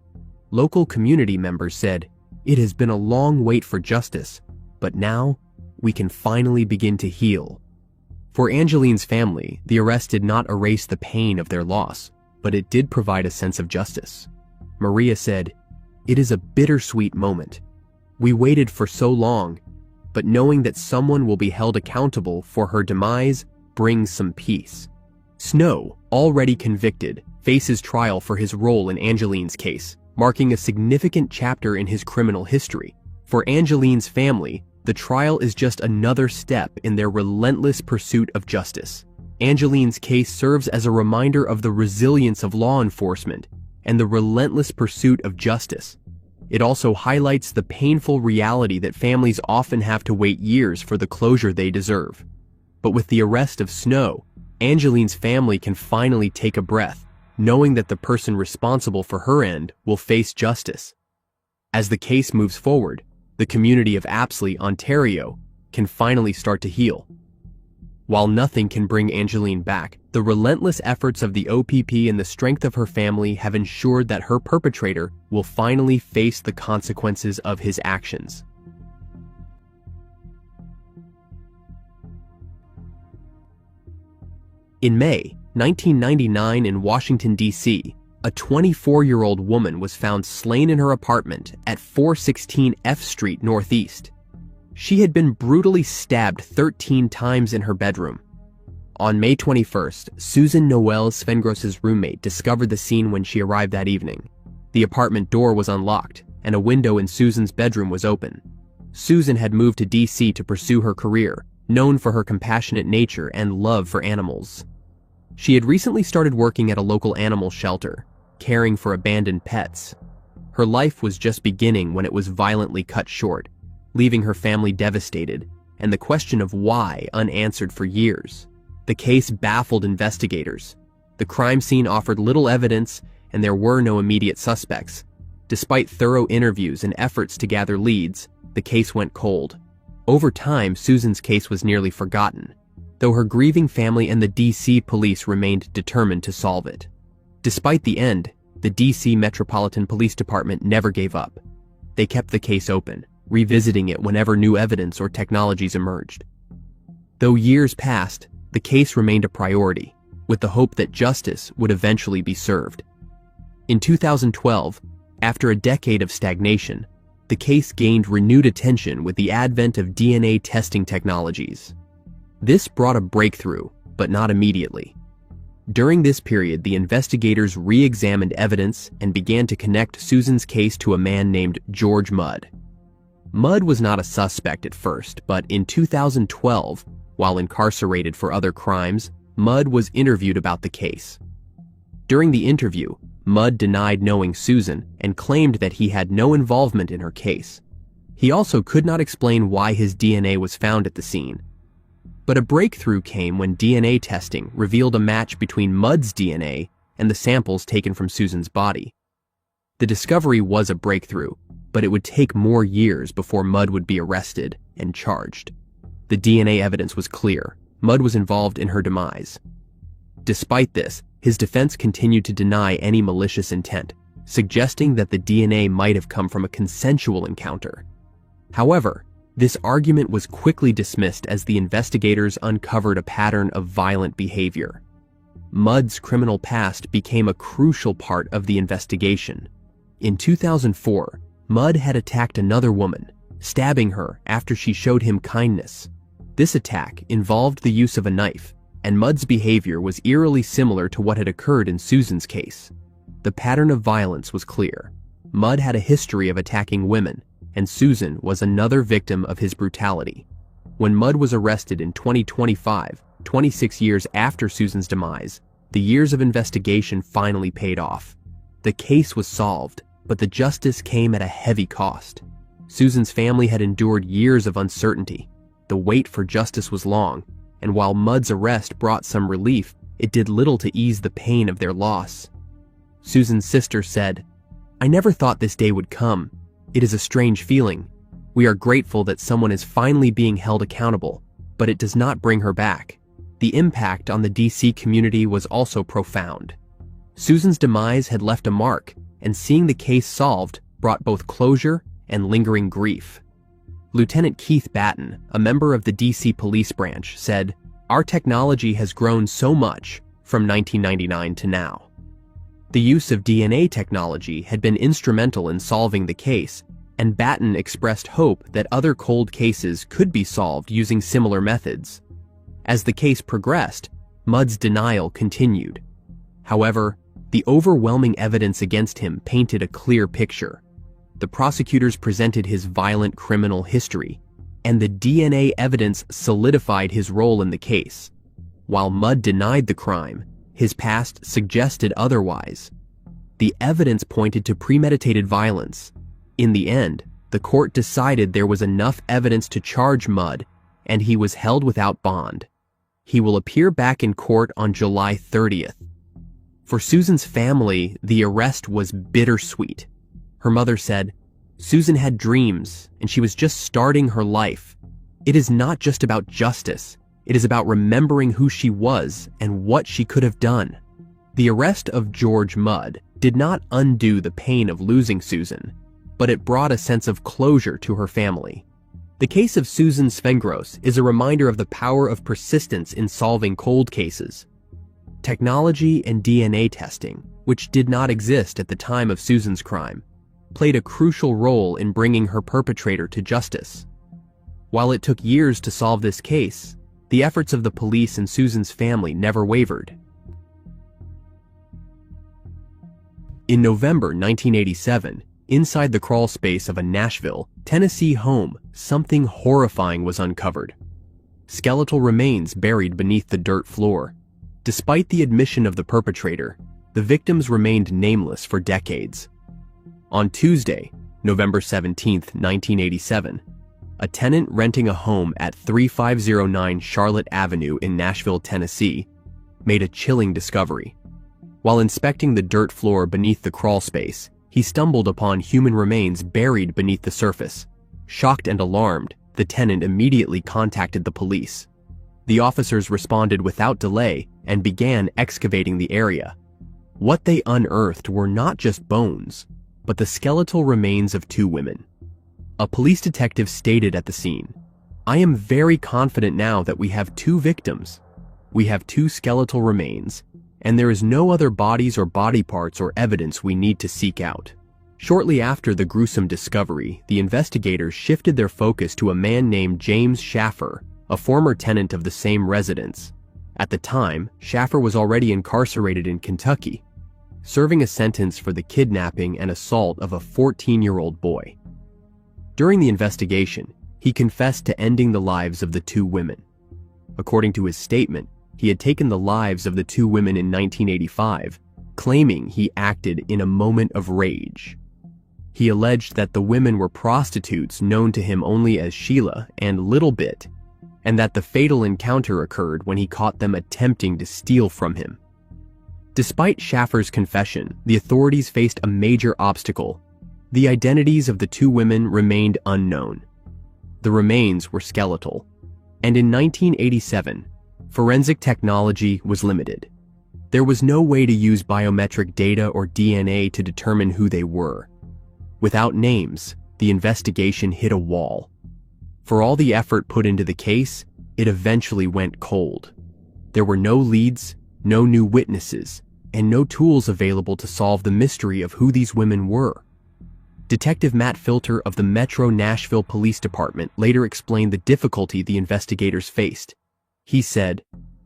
Local community members said, "It has been a long wait for justice, but now we can finally begin to heal." For Angelien's family, the arrest did not erase the pain of their loss, but it did provide a sense of justice. Maria said, "It is a bittersweet moment. We waited for so long, but knowing that someone will be held accountable for her demise brings some peace." Snow, already convicted, faces trial for his role in Angelien's case, marking a significant chapter in his criminal history. For Angelien's family, the trial is just another step in their relentless pursuit of justice. Angelien's case serves as a reminder of the resilience of law enforcement and the relentless pursuit of justice. It also highlights the painful reality that families often have to wait years for the closure they deserve. But with the arrest of Snow, Angelien's family can finally take a breath, knowing that the person responsible for her end will face justice. As the case moves forward, the community of Apsley, Ontario, can finally start to heal. While nothing can bring Angelien back, the relentless efforts of the OPP and the strength of her family have ensured that her perpetrator will finally face the consequences of his actions. In May 1999 in Washington, D.C., a 24-year-old woman was found slain in her apartment at 416 F Street Northeast. She had been brutally stabbed 13 times in her bedroom. On May 21st, Susan Noelle Cvengros' roommate discovered the scene when she arrived that evening. The apartment door was unlocked, and a window in Susan's bedroom was open. Susan had moved to D.C. to pursue her career, known for her compassionate nature and love for animals. She had recently started working at a local animal shelter, caring for abandoned pets. Her life was just beginning when it was violently cut short, leaving her family devastated, and the question of why unanswered for years. The case baffled investigators. The crime scene offered little evidence, and there were no immediate suspects. Despite thorough interviews and efforts to gather leads, the case went cold. Over time, Susan's case was nearly forgotten, though her grieving family and the D.C. police remained determined to solve it. Despite the end, the D.C. Metropolitan Police Department never gave up. They kept the case open, revisiting it whenever new evidence or technologies emerged. Though years passed, the case remained a priority, with the hope that justice would eventually be served. In 2012, after a decade of stagnation, the case gained renewed attention with the advent of DNA testing technologies. This brought a breakthrough, but not immediately. During this period, the investigators re-examined evidence and began to connect Susan's case to a man named George Mudd. Mudd was not a suspect at first, but in 2012, while incarcerated for other crimes, Mudd was interviewed about the case. During the interview, Mudd denied knowing Susan and claimed that he had no involvement in her case. He also could not explain why his DNA was found at the scene. But a breakthrough came when DNA testing revealed a match between Mudd's DNA and the samples taken from Susan's body. The discovery was a breakthrough, but it would take more years before Mudd would be arrested and charged. The DNA evidence was clear. Mudd was involved in her demise. Despite this, his defense continued to deny any malicious intent, suggesting that the DNA might have come from a consensual encounter. However, this argument was quickly dismissed as the investigators uncovered a pattern of violent behavior. Mudd's criminal past became a crucial part of the investigation. In 2004, Mudd had attacked another woman, stabbing her after she showed him kindness. This attack involved the use of a knife, and Mudd's behavior was eerily similar to what had occurred in Susan's case. The pattern of violence was clear. Mudd had a history of attacking women, and Susan was another victim of his brutality. When Mudd was arrested in 2025, 26 years after Susan's demise, the years of investigation finally paid off. The case was solved, but the justice came at a heavy cost. Susan's family had endured years of uncertainty. The wait for justice was long, and while Mudd's arrest brought some relief, it did little to ease the pain of their loss. Susan's sister said, "I never thought this day would come. It is a strange feeling. We are grateful that someone is finally being held accountable, but it does not bring her back." The impact on the D.C. community was also profound. Susan's demise had left a mark, and seeing the case solved brought both closure and lingering grief. Lieutenant Keith Batten, a member of the D.C. Police Branch, said, "Our technology has grown so much from 1999 to now." The use of DNA technology had been instrumental in solving the case, and Batten expressed hope that other cold cases could be solved using similar methods. As the case progressed, Mudd's denial continued. However, the overwhelming evidence against him painted a clear picture. The prosecutors presented his violent criminal history, and the DNA evidence solidified his role in the case. While Mudd denied the crime, his past suggested otherwise. The evidence pointed to premeditated violence. In the end, the court decided there was enough evidence to charge Mudd, and he was held without bond. He will appear back in court on July 30th. For Susan's family, the arrest was bittersweet. Her mother said, "Susan had dreams, and she was just starting her life. It is not just about justice. It is about remembering who she was and what she could have done." The arrest of George Mudd did not undo the pain of losing Susan, but it brought a sense of closure to her family. The case of Susan Cvengros is a reminder of the power of persistence in solving cold cases. Technology and DNA testing, which did not exist at the time of Susan's crime, played a crucial role in bringing her perpetrator to justice. While it took years to solve this case, The efforts of the police and Susan's family never wavered. In November 1987, inside the crawl space of a Nashville, Tennessee home, something horrifying was uncovered. Skeletal remains buried beneath the dirt floor. Despite the admission of the perpetrator, the victims remained nameless for decades. On Tuesday, November 17, 1987, a tenant renting a home at 3509 Charlotte Avenue in Nashville, Tennessee, made a chilling discovery. While inspecting the dirt floor beneath the crawl space, he stumbled upon human remains buried beneath the surface. Shocked and alarmed, the tenant immediately contacted the police. The officers responded without delay and began excavating the area. What they unearthed were not just bones, but the skeletal remains of 2 women. A police detective stated at the scene, "I am very confident now that we have 2 victims. We have 2 skeletal remains, and there is no other bodies or body parts or evidence we need to seek out." Shortly after the gruesome discovery, the investigators shifted their focus to a man named James Schaffer, a former tenant of the same residence. At the time, Schaffer was already incarcerated in Kentucky, serving a sentence for the kidnapping and assault of a 14-year-old boy. During the investigation, he confessed to ending the lives of the 2 women. According to his statement, he had taken the lives of the 2 women in 1985, claiming he acted in a moment of rage. He alleged that the women were prostitutes known to him only as Sheila and Little Bit, and that the fatal encounter occurred when he caught them attempting to steal from him. Despite Schaffer's confession, the authorities faced a major obstacle. The identities of the 2 women remained unknown. The remains were skeletal, and in 1987, forensic technology was limited. There was no way to use biometric data or DNA to determine who they were. Without names, the investigation hit a wall. For all the effort put into the case, it eventually went cold. There were no leads, no new witnesses, and no tools available to solve the mystery of who these women were. Detective Matt Filter of the Metro Nashville Police Department later explained the difficulty the investigators faced. He said,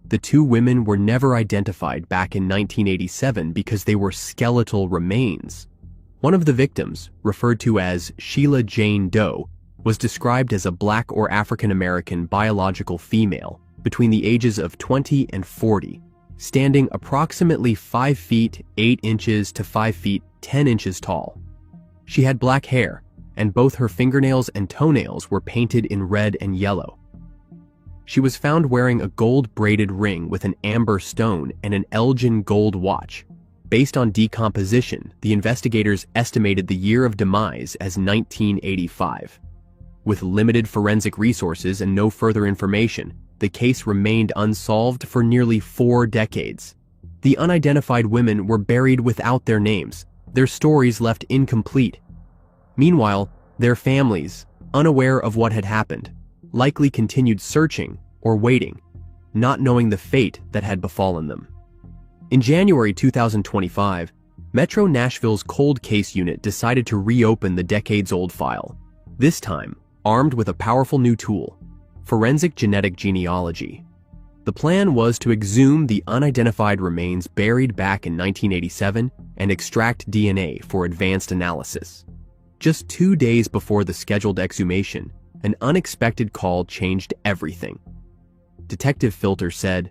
"The 2 women were never identified back in 1987 because they were skeletal remains." One of the victims, referred to as Sheila Jane Doe, was described as a Black or African American biological female between the ages of 20 and 40, standing approximately 5 feet 8 inches to 5 feet 10 inches tall. She had black hair, and both her fingernails and toenails were painted in red and yellow. She was found wearing a gold-braided ring with an amber stone and an Elgin gold watch. Based on decomposition, the investigators estimated the year of demise as 1985. With limited forensic resources and no further information, the case remained unsolved for nearly 4 decades. The unidentified women were buried without their names, their stories left incomplete. Meanwhile, their families, unaware of what had happened, likely continued searching or waiting, not knowing the fate that had befallen them. In January 2025, Metro Nashville's Cold Case Unit decided to reopen the decades-old file, this time armed with a powerful new tool, forensic genetic genealogy. The plan was to exhume the unidentified remains buried back in 1987 and extract DNA for advanced analysis. Just 2 days before the scheduled exhumation, an unexpected call changed everything. Detective Filter said,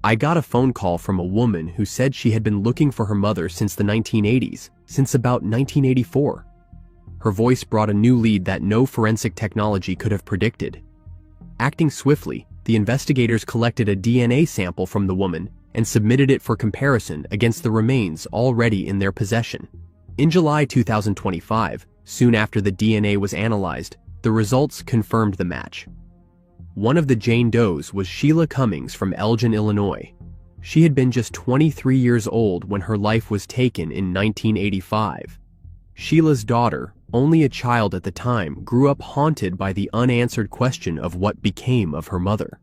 "I got a phone call from a woman who said she had been looking for her mother since the 1980s, since about 1984. Her voice brought a new lead that no forensic technology could have predicted. Acting swiftly, the investigators collected a DNA sample from the woman and submitted it for comparison against the remains already in their possession. In July 2025, soon after the DNA was analyzed, the results confirmed the match. One of the Jane Does was Sheila Cummings from Elgin, Illinois. She had been just 23 years old when her life was taken in 1985. Sheila's daughter, only a child at the time, grew up haunted by the unanswered question of what became of her mother.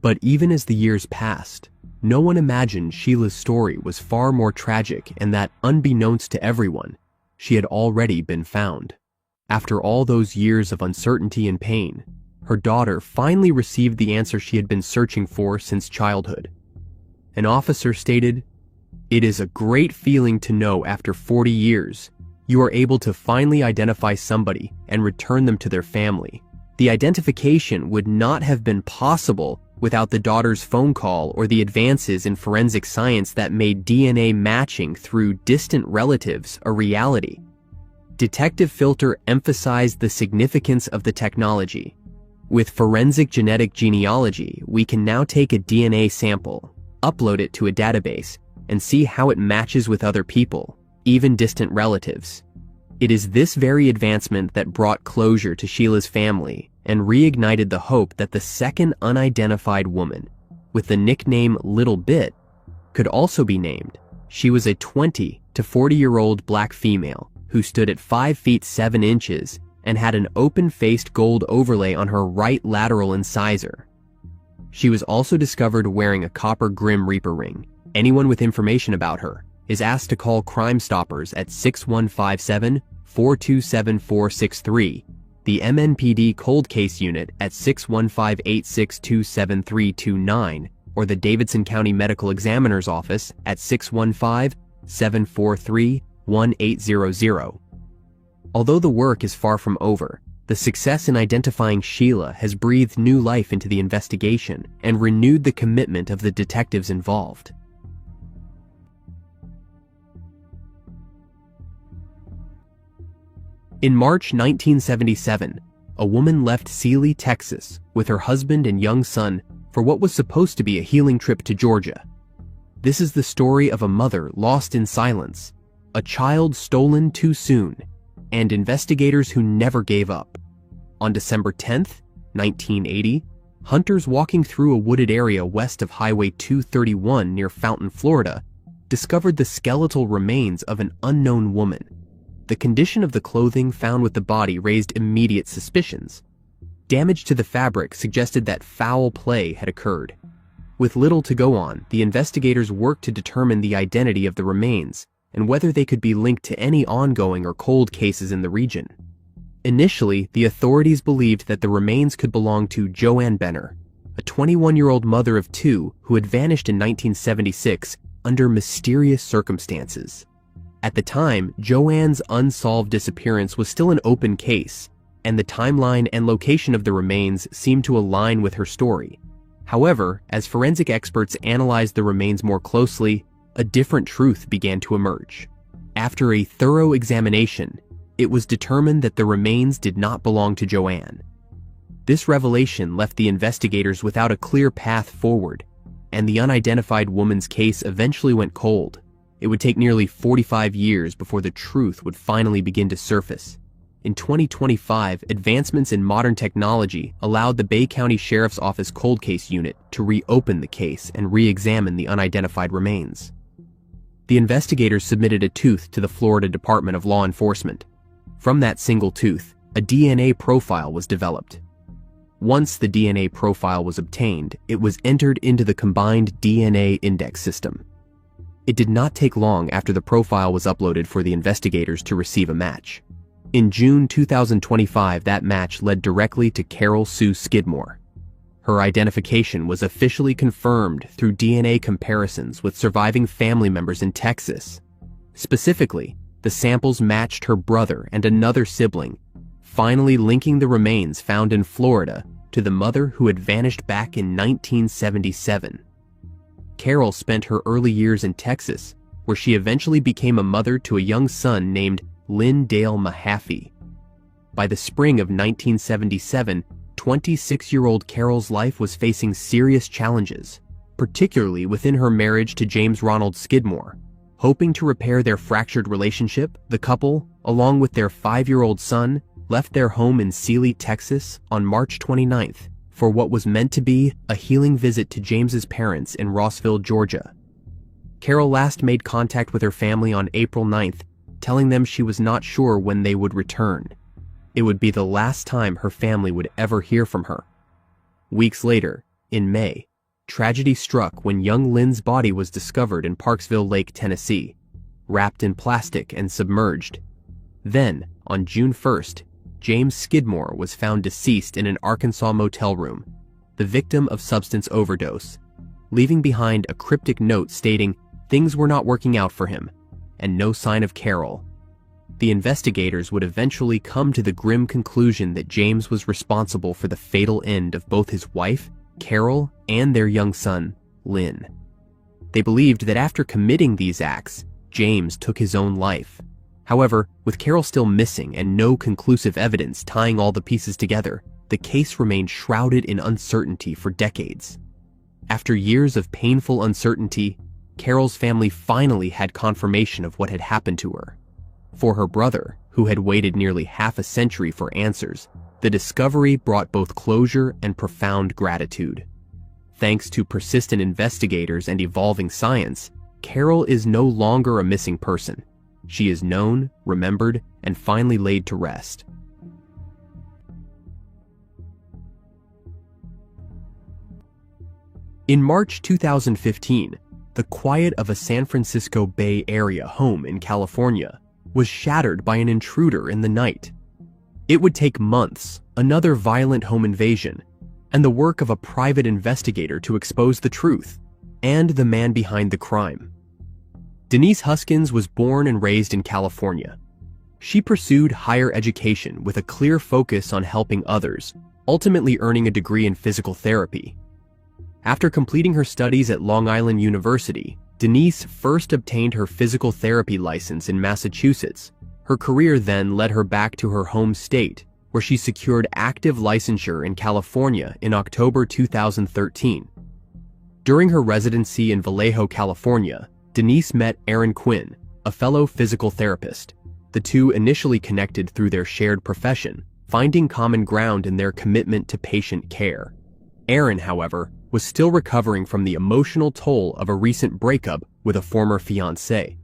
But even as the years passed, no one imagined Sheila's story was far more tragic and that, unbeknownst to everyone, she had already been found. After all those years of uncertainty and pain, her daughter finally received the answer she had been searching for since childhood. An officer stated, "It is a great feeling to know after 40 years you are able to finally identify somebody and return them to their family. The identification would not have been possible without the daughter's phone call or the advances in forensic science that made DNA matching through distant relatives a reality." Detective Filter emphasized the significance of the technology. With forensic genetic genealogy, we can now take a DNA sample, upload it to a database, and see how it matches with other people, even distant relatives. It is this very advancement that brought closure to Sheila's family and reignited the hope that the second unidentified woman, with the nickname Little Bit, could also be named. She was a 20 to 40-year-old black female who stood at 5 feet 7 inches and had an open-faced gold overlay on her right lateral incisor. She was also discovered wearing a copper Grim Reaper ring. Anyone with information about her is asked to call Crime Stoppers at 6157-427-463, the MNPD Cold Case Unit at 615-862-7329, or the Davidson County Medical Examiner's Office at 615-743-1800. Although the work is far from over, the success in identifying Sheila has breathed new life into the investigation and renewed the commitment of the detectives involved. In March 1977, a woman left Sealy, Texas, with her husband and young son for what was supposed to be a healing trip to Georgia. This is the story of a mother lost in silence, a child stolen too soon, and investigators who never gave up. On December 10, 1980, hunters walking through a wooded area west of Highway 231 near Fountain, Florida, discovered the skeletal remains of an unknown woman. The condition of the clothing found with the body raised immediate suspicions. Damage to the fabric suggested that foul play had occurred. With little to go on, the investigators worked to determine the identity of the remains and whether they could be linked to any ongoing or cold cases in the region. Initially, the authorities believed that the remains could belong to Joanne Benner, a 21-year-old mother of 2 who had vanished in 1976 under mysterious circumstances. At the time, Joanne's unsolved disappearance was still an open case, and the timeline and location of the remains seemed to align with her story. However, as forensic experts analyzed the remains more closely, a different truth began to emerge. After a thorough examination, it was determined that the remains did not belong to Joanne. This revelation left the investigators without a clear path forward, and the unidentified woman's case eventually went cold. It would take nearly 45 years before the truth would finally begin to surface. In 2025, advancements in modern technology allowed the Bay County Sheriff's Office Cold Case Unit to reopen the case and re-examine the unidentified remains. The investigators submitted a tooth to the Florida Department of Law Enforcement. From that single tooth, a DNA profile was developed. Once the DNA profile was obtained, it was entered into the combined DNA index system. It did not take long after the profile was uploaded for the investigators to receive a match. In June 2025, that match led directly to Carol Sue Skidmore. Her identification was officially confirmed through DNA comparisons with surviving family members in Texas. Specifically, the samples matched her brother and another sibling, finally linking the remains found in Florida to the mother who had vanished back in 1977. Carol spent her early years in Texas, where she eventually became a mother to a young son named Lynn Dale Mahaffey. By the spring of 1977, 26-year-old Carol's life was facing serious challenges, particularly within her marriage to James Ronald Skidmore. Hoping to repair their fractured relationship, the couple, along with their 5-year-old son, left their home in Sealy, Texas on March 29th for what was meant to be a healing visit to James's parents in Rossville, Georgia. Carol last made contact with her family on April 9th, telling them she was not sure when they would return. It would be the last time her family would ever hear from her. Weeks later, in May, tragedy struck when young Lynn's body was discovered in Parksville Lake, Tennessee, wrapped in plastic and submerged. Then, on June 1st, James Skidmore was found deceased in an Arkansas motel room, the victim of substance overdose, leaving behind a cryptic note stating things were not working out for him, and no sign of Carol. The investigators would eventually come to the grim conclusion that James was responsible for the fatal end of both his wife, Carol, and their young son, Lynn. They believed that after committing these acts, James took his own life. However, with Carol still missing and no conclusive evidence tying all the pieces together, the case remained shrouded in uncertainty for decades. After years of painful uncertainty, Carol's family finally had confirmation of what had happened to her. For her brother, who had waited nearly half a century for answers, the discovery brought both closure and profound gratitude. Thanks to persistent investigators and evolving science, Carol is no longer a missing person. She is known, remembered, and finally laid to rest. In March 2015, the quiet of a San Francisco Bay Area home in California was shattered by an intruder in the night. It would take months, another violent home invasion, and the work of a private investigator to expose the truth and the man behind the crime. Denise Huskins was born and raised in California. She pursued higher education with a clear focus on helping others, ultimately earning a degree in physical therapy. After completing her studies at Long Island University, Denise first obtained her physical therapy license in Massachusetts. Her career then led her back to her home state, where she secured active licensure in California in October 2013. During her residency in Vallejo, California, Denise met Quinn, a fellow physical therapist. The two initially connected through their shared profession, finding common ground in their commitment to patient care. However, was still recovering from the emotional toll of a recent breakup with a former fiancé.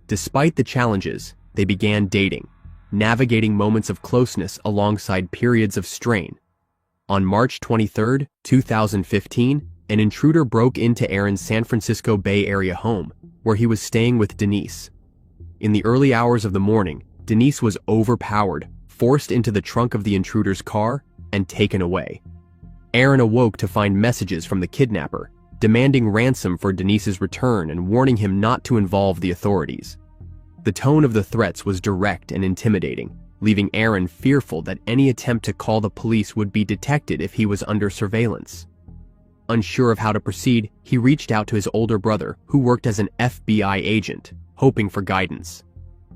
Despite the challenges, they began dating, navigating moments of closeness alongside periods of strain. On March 23, 2015, an intruder broke into Aaron's San Francisco Bay Area home, where he was staying with Denise. In the early hours of the morning, Denise was overpowered, forced into the trunk of the intruder's car, and taken away. Aaron awoke to find messages from the kidnapper, demanding ransom for Denise's return and warning him not to involve the authorities. The tone of the threats was direct and intimidating, leaving Aaron fearful that any attempt to call the police would be detected if he was under surveillance. Unsure of how to proceed, he reached out to his older brother, who worked as an FBI agent, hoping for guidance.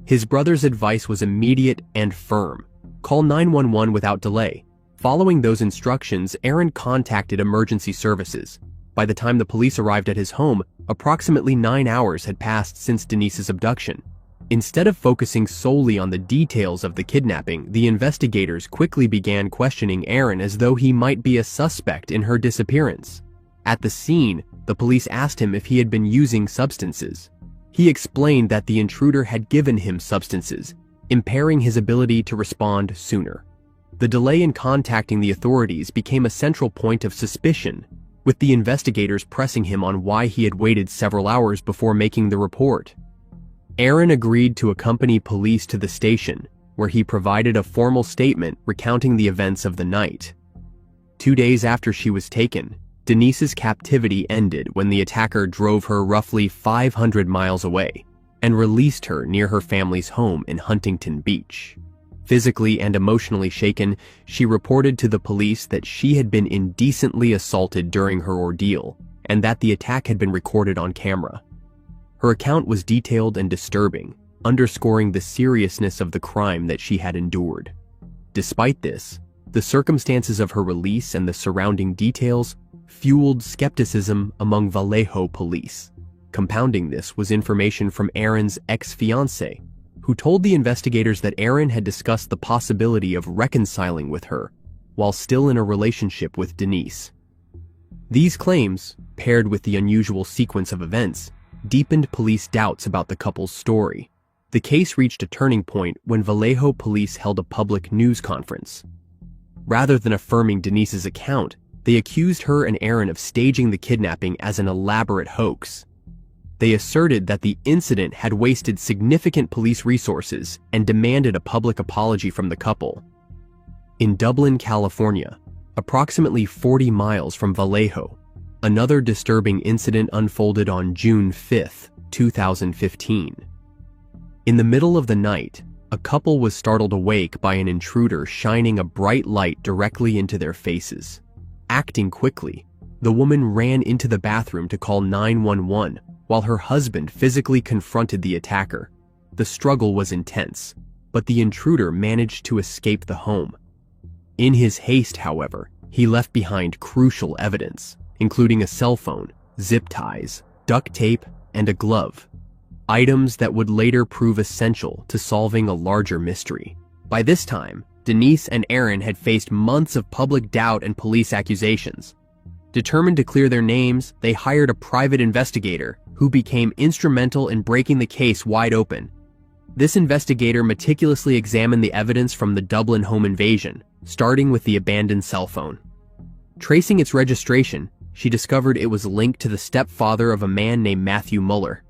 His brother's advice was immediate and firm: call 911 without delay. Following those instructions, Aaron contacted emergency services. By the time the police arrived at his home, approximately 9 hours had passed since Denise's abduction. Instead of focusing solely on the details of the kidnapping, the investigators quickly began questioning Aaron as though he might be a suspect in her disappearance. At the scene, the police asked him if he had been using substances. He explained that the intruder had given him substances, impairing his ability to respond sooner. The delay in contacting the authorities became a central point of suspicion, with the investigators pressing him on why he had waited several hours before making the report. Aaron agreed to accompany police to the station, where he provided a formal statement recounting the events of the night. 2 days after she was taken, Denise's captivity ended when the attacker drove her roughly 500 miles away and released her near her family's home in Huntington Beach. Physically and emotionally shaken, she reported to the police that she had been indecently assaulted during her ordeal and that the attack had been recorded on camera. Her account was detailed and disturbing, underscoring the seriousness of the crime that she had endured. Despite this, the circumstances of her release and the surrounding details fueled skepticism among Vallejo police. Compounding this was information from Aaron's ex-fiancé, who told the investigators that Aaron had discussed the possibility of reconciling with her while still in a relationship with Denise. These claims, paired with the unusual sequence of events, deepened police doubts about the couple's story. The case reached a turning point when Vallejo police held a public news conference. Rather than affirming Denise's account, they accused her and Aaron of staging the kidnapping as an elaborate hoax. They asserted that the incident had wasted significant police resources and demanded a public apology from the couple. In Dublin, California, approximately 40 miles from Vallejo, another disturbing incident unfolded on June 5, 2015. In the middle of the night, a couple was startled awake by an intruder shining a bright light directly into their faces. Acting quickly, the woman ran into the bathroom to call 911 while her husband physically confronted the attacker. The struggle was intense, but the intruder managed to escape the home. In his haste, however, he left behind crucial evidence, including a cell phone, zip ties, duct tape, and a glove. Items that would later prove essential to solving a larger mystery. By this time, Denise and Aaron had faced months of public doubt and police accusations. Determined to clear their names, they hired a private investigator who became instrumental in breaking the case wide open. This investigator meticulously examined the evidence from the Dublin home invasion, starting with the abandoned cell phone. Tracing its registration, she discovered it was linked to the stepfather of a man named Matthew Muller.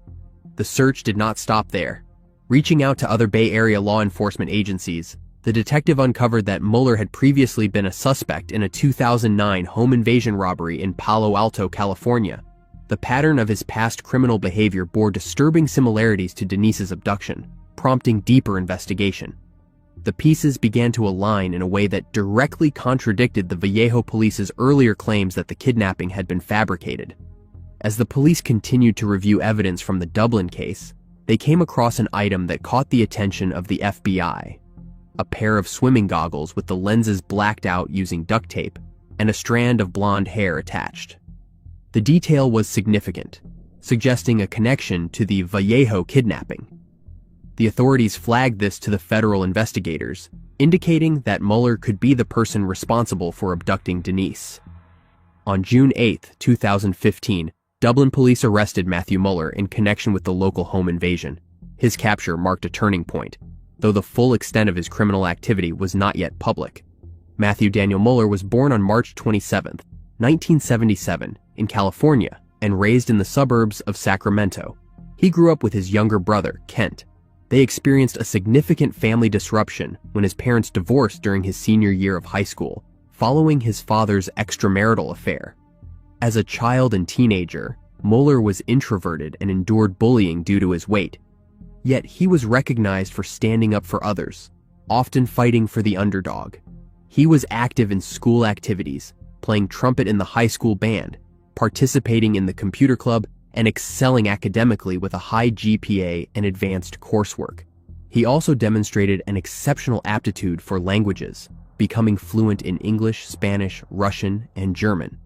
The search did not stop there. Reaching out to other Bay Area law enforcement agencies, the detective uncovered that Muller had previously been a suspect in a 2009 home invasion robbery in Palo Alto, California. The pattern of his past criminal behavior bore disturbing similarities to Denise's abduction, prompting deeper investigation. The pieces began to align in a way that directly contradicted the Vallejo police's earlier claims that the kidnapping had been fabricated. As the police continued to review evidence from the Dublin case, they came across an item that caught the attention of the FBI: a pair of swimming goggles with the lenses blacked out using duct tape and a strand of blonde hair attached. The detail was significant, suggesting a connection to the Vallejo kidnapping. The authorities flagged this to the federal investigators, indicating that Muller could be the person responsible for abducting Denise. On June 8, 2015, Dublin police arrested Matthew Muller in connection with the local home invasion. His capture marked a turning point, though the full extent of his criminal activity was not yet public. Matthew Daniel Muller was born on March 27, 1977, in California and raised in the suburbs of Sacramento. He grew up with his younger brother, Kent. They experienced a significant family disruption when his parents divorced during his senior year of high school, following his father's extramarital affair. As a child and teenager, Muller was introverted and endured bullying due to his weight. Yet he was recognized for standing up for others, often fighting for the underdog. He was active in school activities, playing trumpet in the high school band, participating in the computer club, and excelling academically with a high GPA and advanced coursework. He also demonstrated an exceptional aptitude for languages, becoming fluent in English, Spanish, Russian, and German.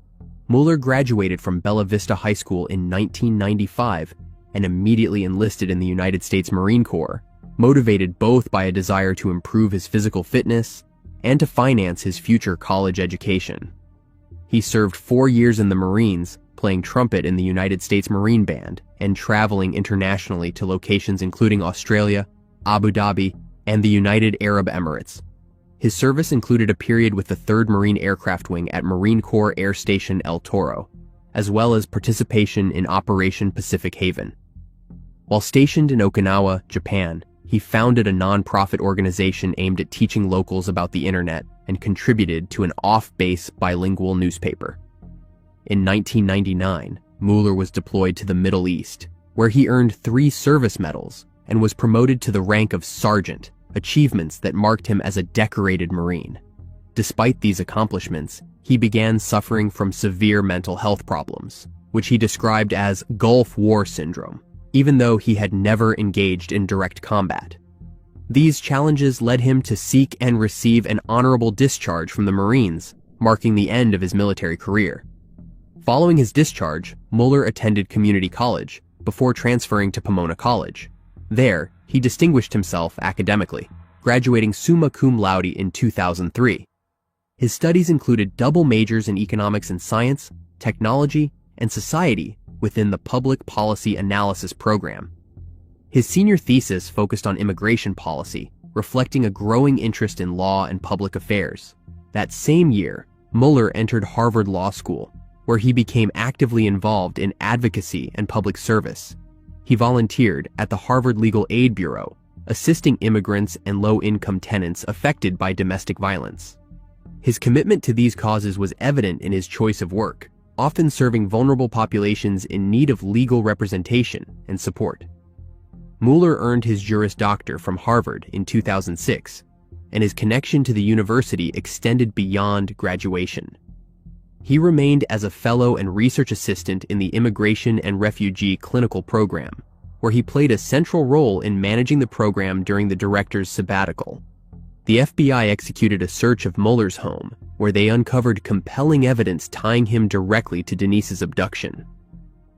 Muller graduated from Bella Vista High School in 1995 and immediately enlisted in the United States Marine Corps, motivated both by a desire to improve his physical fitness and to finance his future college education. He served 4 years in the Marines, playing trumpet in the United States Marine Band and traveling internationally to locations including Australia, Abu Dhabi, and the United Arab Emirates. His service included a period with the 3rd Marine Aircraft Wing at Marine Corps Air Station El Toro, as well as participation in Operation Pacific Haven. While stationed in Okinawa, Japan, he founded a non-profit organization aimed at teaching locals about the internet and contributed to an off-base bilingual newspaper. In 1999, Muller was deployed to the Middle East, where he earned 3 service medals and was promoted to the rank of sergeant, achievements that marked him as a decorated Marine. Despite these accomplishments, he began suffering from severe mental health problems, which he described as Gulf War syndrome, even though he had never engaged in direct combat. These challenges led him to seek and receive an honorable discharge from the Marines, marking the end of his military career. Following his discharge, Muller attended community college before transferring to Pomona College. There, he distinguished himself academically, graduating summa cum laude in 2003. His studies included double majors in economics and science, technology, and society within the Public Policy Analysis program. His senior thesis focused on immigration policy, reflecting a growing interest in law and public affairs. That same year, Muller entered Harvard Law School, where he became actively involved in advocacy and public service. He volunteered at the Harvard Legal Aid Bureau, assisting immigrants and low-income tenants affected by domestic violence. His commitment to these causes was evident in his choice of work, often serving vulnerable populations in need of legal representation and support. Mueller earned his Juris Doctor from Harvard in 2006, and his connection to the university extended beyond graduation. He remained as a fellow and research assistant in the Immigration and Refugee Clinical Program, where he played a central role in managing the program during the director's sabbatical. The FBI executed a search of Mueller's home, where they uncovered compelling evidence tying him directly to Denise's abduction.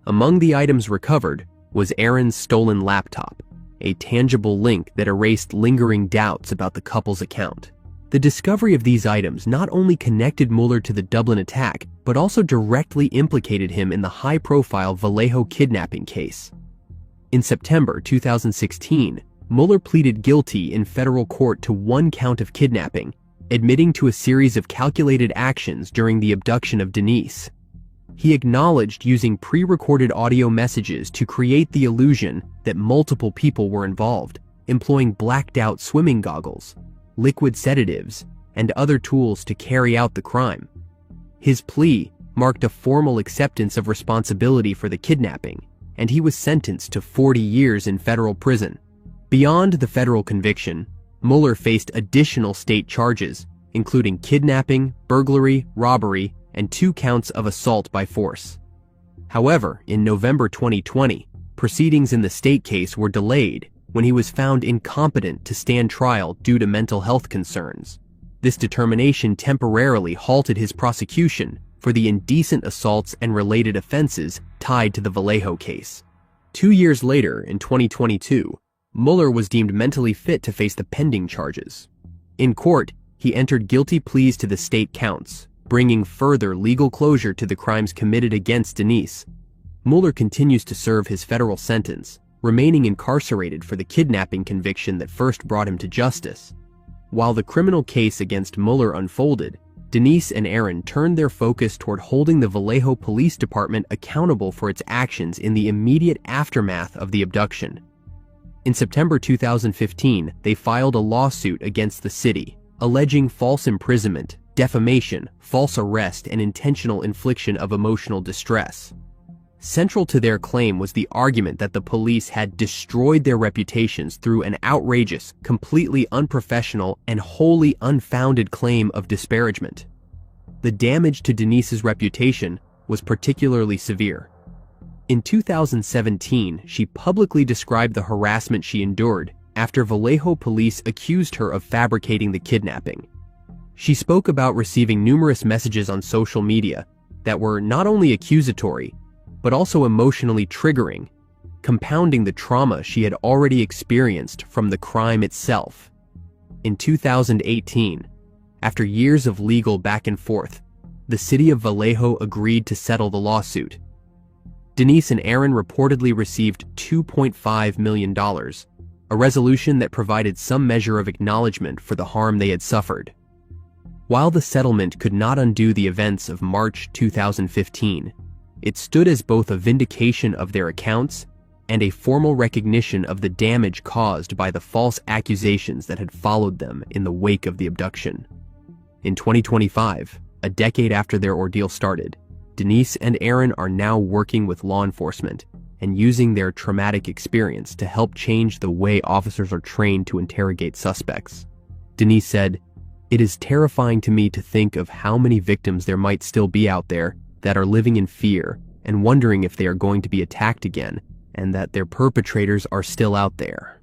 Among the items recovered was Aaron's stolen laptop, a tangible link that erased lingering doubts about the couple's account. The discovery of these items not only connected Mueller to the Dublin attack, but also directly implicated him in the high-profile Vallejo kidnapping case. In September 2016, Mueller pleaded guilty in federal court to one count of kidnapping, admitting to a series of calculated actions during the abduction of Denise. He acknowledged using pre-recorded audio messages to create the illusion that multiple people were involved, employing blacked-out swimming goggles, liquid sedatives, and other tools to carry out the crime. His plea marked a formal acceptance of responsibility for the kidnapping, and he was sentenced to 40 years in federal prison. Beyond the federal conviction, Mueller faced additional state charges, including kidnapping, burglary, robbery, and 2 counts of assault by force. However, in November 2020, proceedings in the state case were delayed when he was found incompetent to stand trial due to mental health concerns. This determination temporarily halted his prosecution for the indecent assaults and related offenses tied to the Vallejo case. 2 years later, in 2022, Mueller was deemed mentally fit to face the pending charges. In court, he entered guilty pleas to the state counts, bringing further legal closure to the crimes committed against Denise. Mueller continues to serve his federal sentence, remaining incarcerated for the kidnapping conviction that first brought him to justice. While the criminal case against Mueller unfolded, Denise and Aaron turned their focus toward holding the Vallejo Police Department accountable for its actions in the immediate aftermath of the abduction. In September 2015, they filed a lawsuit against the city, alleging false imprisonment, defamation, false arrest, and intentional infliction of emotional distress. Central to their claim was the argument that the police had destroyed their reputations through an outrageous, completely unprofessional, and wholly unfounded claim of disparagement. The damage to Denise's reputation was particularly severe. In 2017, she publicly described the harassment she endured after Vallejo police accused her of fabricating the kidnapping. She spoke about receiving numerous messages on social media that were not only accusatory, but also emotionally triggering, compounding the trauma she had already experienced from the crime itself. In 2018, after years of legal back and forth, the city of Vallejo agreed to settle the lawsuit. Denise and Aaron reportedly received $2.5 million, a resolution that provided some measure of acknowledgement for the harm they had suffered. While the settlement could not undo the events of March 2015, it stood as both a vindication of their accounts and a formal recognition of the damage caused by the false accusations that had followed them in the wake of the abduction. In 2025, a decade after their ordeal started, Denise and Aaron are now working with law enforcement and using their traumatic experience to help change the way officers are trained to interrogate suspects. Denise said, "It is terrifying to me to think of how many victims there might still be out there that are living in fear and wondering if they are going to be attacked again, and that their perpetrators are still out there."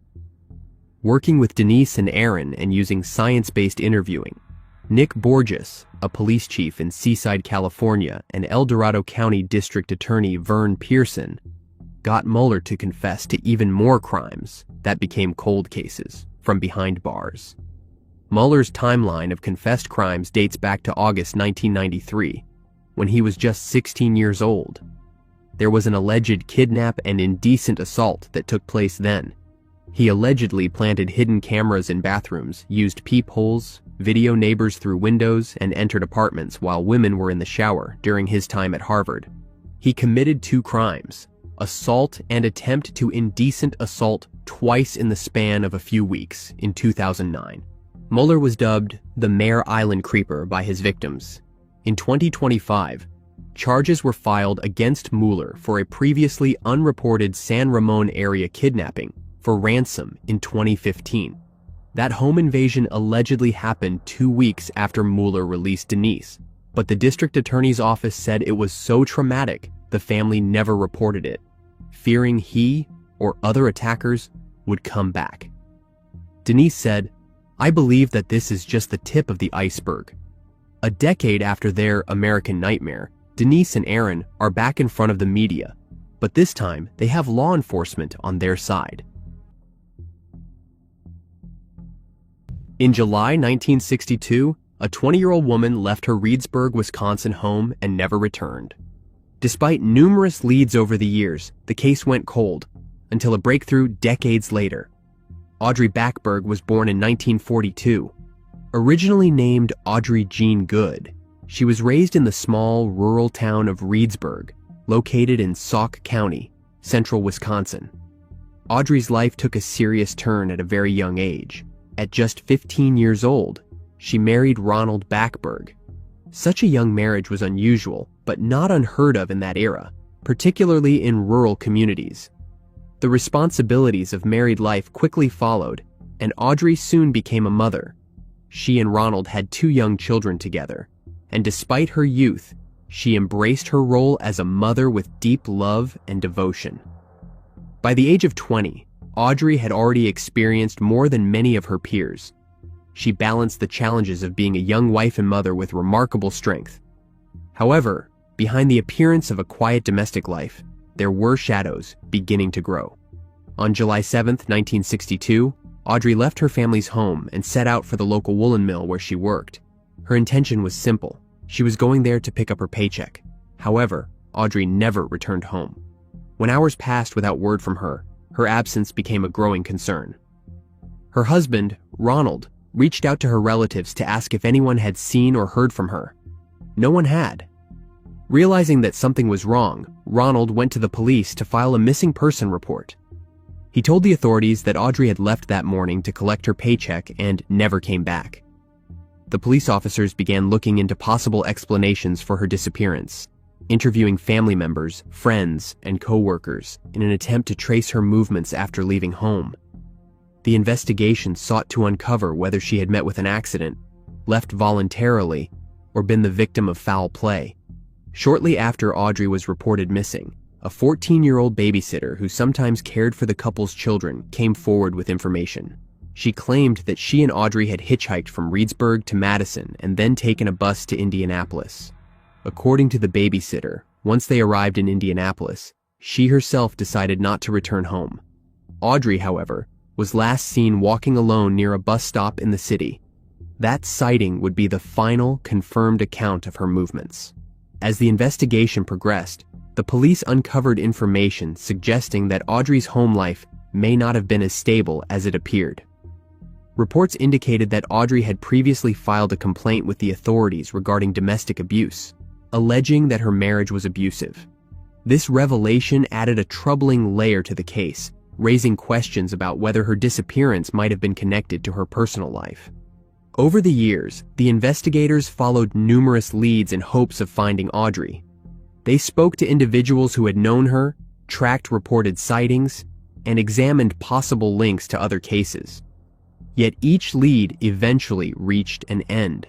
Working with Denise and Aaron and using science-based interviewing, Nick Borges, a police chief in Seaside, California, and El Dorado County District Attorney Vern Pearson, got Mueller to confess to even more crimes that became cold cases from behind bars. Mueller's timeline of confessed crimes dates back to August 1993, when he was just 16 years old. There was an alleged kidnap and indecent assault that took place then. He allegedly planted hidden cameras in bathrooms, used peepholes, video neighbors through windows, and entered apartments while women were in the shower during his time at Harvard. He committed 2 crimes, assault and attempt to indecent assault, twice in the span of a few weeks in 2009. Mueller was dubbed the Mare Island Creeper by his victims. In 2025, charges were filed against Mueller for a previously unreported San Ramon area kidnapping for ransom in 2015. That home invasion allegedly happened 2 weeks after Mueller released Denise, but the district attorney's office said it was so traumatic the family never reported it, fearing he or other attackers would come back. Denise said, "I believe that this is just the tip of the iceberg." A decade after their American nightmare, Denise and Aaron are back in front of the media, but this time they have law enforcement on their side. In July 1962, a 20-year-old woman left her Reedsburg, Wisconsin home and never returned. Despite numerous leads over the years, the case went cold, until a breakthrough decades later. Audrey Backeberg was born in 1942. Originally named Audrey Jean Good, she was raised in the small, rural town of Reedsburg, located in Sauk County, central Wisconsin. Audrey's life took a serious turn at a very young age. At just 15 years old, she married Ronald Backeberg. Such a young marriage was unusual, but not unheard of in that era, particularly in rural communities. The responsibilities of married life quickly followed, and Audrey soon became a mother. She and Ronald had 2 young children together, and despite her youth, she embraced her role as a mother with deep love and devotion. By the age of 20, Audrey had already experienced more than many of her peers. She balanced the challenges of being a young wife and mother with remarkable strength. However, behind the appearance of a quiet domestic life, there were shadows beginning to grow. On July 7, 1962, Audrey left her family's home and set out for the local woolen mill where she worked. Her intention was simple. She was going there to pick up her paycheck. However, Audrey never returned home. When hours passed without word from her, her absence became a growing concern. Her husband, Ronald, reached out to her relatives to ask if anyone had seen or heard from her. No one had. Realizing that something was wrong, Ronald went to the police to file a missing person report. He told the authorities that Audrey had left that morning to collect her paycheck and never came back. The police officers began looking into possible explanations for her disappearance, interviewing family members, friends, and co-workers in an attempt to trace her movements after leaving home. The investigation sought to uncover whether she had met with an accident, left voluntarily, or been the victim of foul play. Shortly after Audrey was reported missing, a 14-year-old babysitter who sometimes cared for the couple's children came forward with information. She claimed that she and Audrey had hitchhiked from Reedsburg to Madison and then taken a bus to Indianapolis. According to the babysitter, once they arrived in Indianapolis, she herself decided not to return home. Audrey, however, was last seen walking alone near a bus stop in the city. That sighting would be the final confirmed account of her movements. As the investigation progressed, the police uncovered information suggesting that Audrey's home life may not have been as stable as it appeared. Reports indicated that Audrey had previously filed a complaint with the authorities regarding domestic abuse, alleging that her marriage was abusive. This revelation added a troubling layer to the case, raising questions about whether her disappearance might have been connected to her personal life. Over the years, the investigators followed numerous leads in hopes of finding Audrey. They spoke to individuals who had known her, tracked reported sightings, and examined possible links to other cases. Yet each lead eventually reached an end.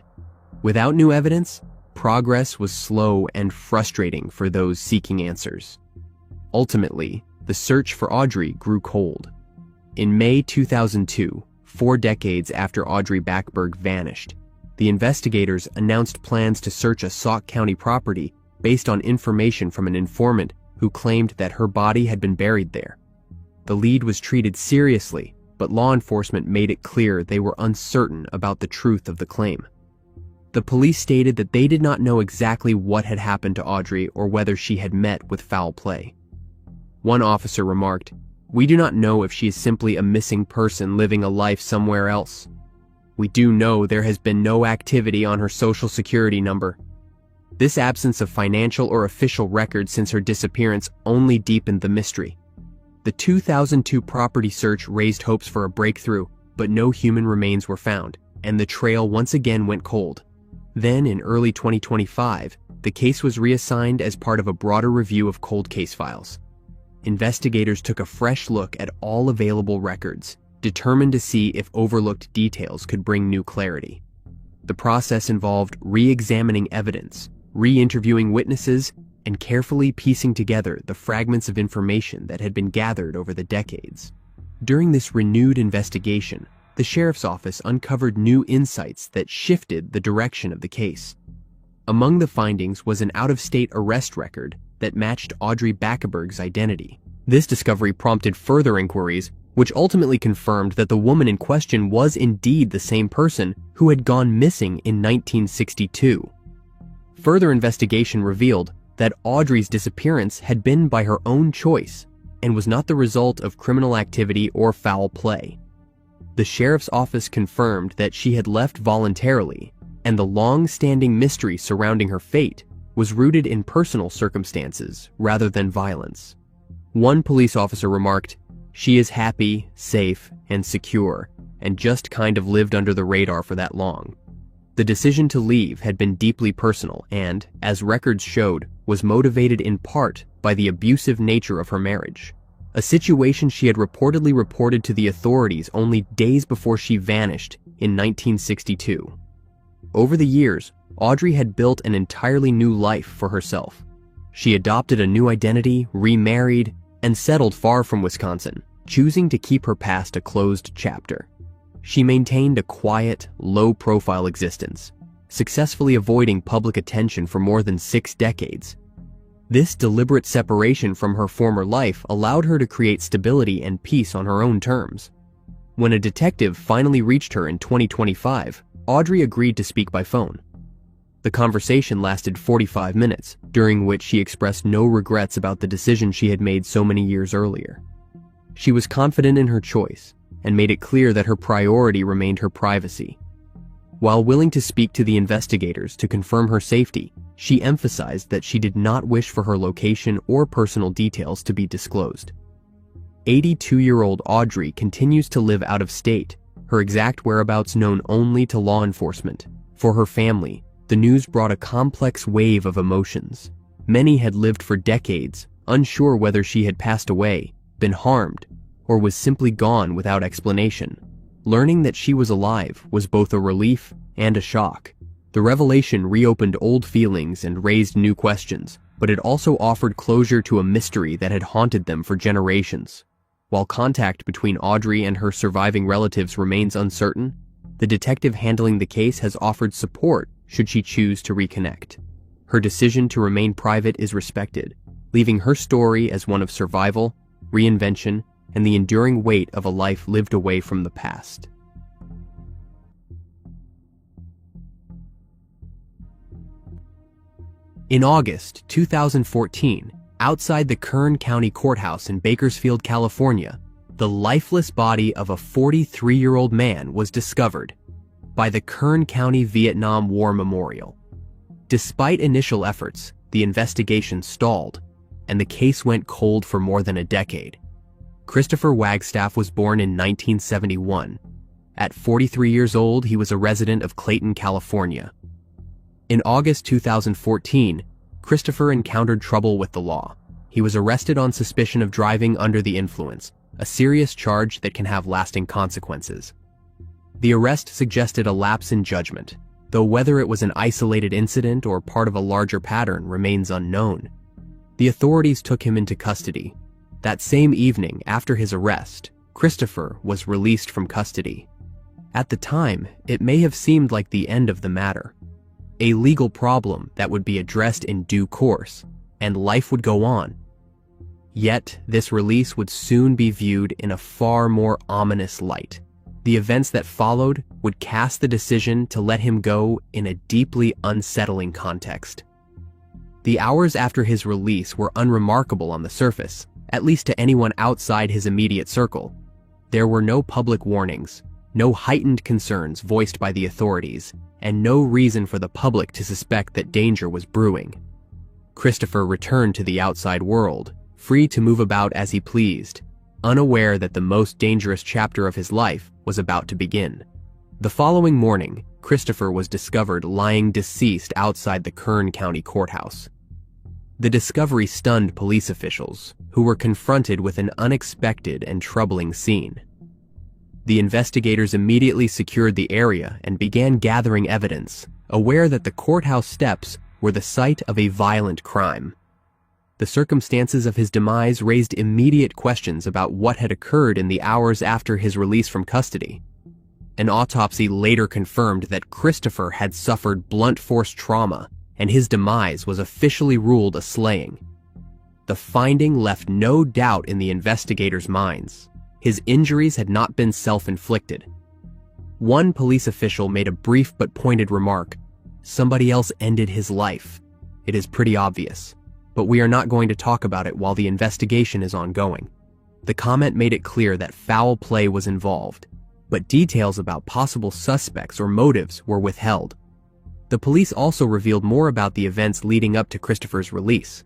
Without new evidence, progress was slow and frustrating for those seeking answers. Ultimately, the search for Audrey grew cold. In May 2002, 4 decades after Audrey Backeberg vanished, the investigators announced plans to search a Sauk County property based on information from an informant who claimed that her body had been buried there. The lead was treated seriously, but law enforcement made it clear they were uncertain about the truth of the claim. The police stated that they did not know exactly what had happened to Audrey or whether she had met with foul play. One officer remarked, "We do not know if she is simply a missing person living a life somewhere else. We do know there has been no activity on her social security number." This absence of financial or official records since her disappearance only deepened the mystery. The 2002 property search raised hopes for a breakthrough, but no human remains were found, and the trail once again went cold. Then, in early 2025, the case was reassigned as part of a broader review of cold case files. Investigators took a fresh look at all available records, determined to see if overlooked details could bring new clarity. The process involved re-examining evidence, re-interviewing witnesses, and carefully piecing together the fragments of information that had been gathered over the decades. During this renewed investigation, the sheriff's office uncovered new insights that shifted the direction of the case. Among the findings was an out-of-state arrest record that matched Audrey Backeberg's identity. This discovery prompted further inquiries, which ultimately confirmed that the woman in question was indeed the same person who had gone missing in 1962. Further investigation revealed that Audrey's disappearance had been by her own choice and was not the result of criminal activity or foul play. The sheriff's office confirmed that she had left voluntarily, and the long-standing mystery surrounding her fate was rooted in personal circumstances rather than violence. One police officer remarked, "She is happy, safe, and secure, and just kind of lived under the radar for that long." The decision to leave had been deeply personal and, as records showed, was motivated in part by the abusive nature of her marriage, a situation she had reportedly reported to the authorities only days before she vanished in 1962. Over the years, Audrey had built an entirely new life for herself. She adopted a new identity, remarried, and settled far from Wisconsin, choosing to keep her past a closed chapter. She maintained a quiet, low-profile existence, successfully avoiding public attention for more than 6 decades. This deliberate separation from her former life allowed her to create stability and peace on her own terms. When a detective finally reached her in 2025, Audrey agreed to speak by phone. The conversation lasted 45 minutes, during which she expressed no regrets about the decision she had made so many years earlier. She was confident in her choice and made it clear that her priority remained her privacy. While willing to speak to the investigators to confirm her safety, she emphasized that she did not wish for her location or personal details to be disclosed. 82-year-old Audrey continues to live out of state, her exact whereabouts known only to law enforcement. For her family, the news brought a complex wave of emotions. Many had lived for decades, unsure whether she had passed away, been harmed, or was simply gone without explanation. Learning that she was alive was both a relief and a shock. The revelation reopened old feelings and raised new questions, but it also offered closure to a mystery that had haunted them for generations. While contact between Audrey and her surviving relatives remains uncertain, the detective handling the case has offered support should she choose to reconnect. Her decision to remain private is respected, leaving her story as one of survival, reinvention, and the enduring weight of a life lived away from the past. In August 2014, outside the Kern County Courthouse in Bakersfield, California, the lifeless body of a 43-year-old man was discovered by the Kern County Vietnam War Memorial. Despite initial efforts, the investigation stalled, and the case went cold for more than a decade. Christopher Wagstaff was born in 1971. At 43 years old, he was a resident of Clayton, California. In August 2014, Christopher encountered trouble with the law. He was arrested on suspicion of driving under the influence, a serious charge that can have lasting consequences. The arrest suggested a lapse in judgment, though whether it was an isolated incident or part of a larger pattern remains unknown. The authorities took him into custody. That same evening after his arrest, Christopher was released from custody. At the time, it may have seemed like the end of the matter, a legal problem that would be addressed in due course, and life would go on. Yet, this release would soon be viewed in a far more ominous light. The events that followed would cast the decision to let him go in a deeply unsettling context. The hours after his release were unremarkable on the surface, at least to anyone outside his immediate circle. There were no public warnings, no heightened concerns voiced by the authorities, and no reason for the public to suspect that danger was brewing. Christopher returned to the outside world, free to move about as he pleased, unaware that the most dangerous chapter of his life was about to begin. The following morning, Christopher was discovered lying deceased outside the Kern County Courthouse. The discovery stunned police officials, who were confronted with an unexpected and troubling scene. The investigators immediately secured the area and began gathering evidence, aware that the courthouse steps were the site of a violent crime. The circumstances of his demise raised immediate questions about what had occurred in the hours after his release from custody. An autopsy later confirmed that Christopher had suffered blunt force trauma, and his demise was officially ruled a slaying. The finding left no doubt in the investigators' minds. His injuries had not been self-inflicted. One police official made a brief but pointed remark: "Somebody else ended his life. It is pretty obvious, but we are not going to talk about it while the investigation is ongoing." The comment made it clear that foul play was involved, but details about possible suspects or motives were withheld. The police also revealed more about the events leading up to Christopher's release.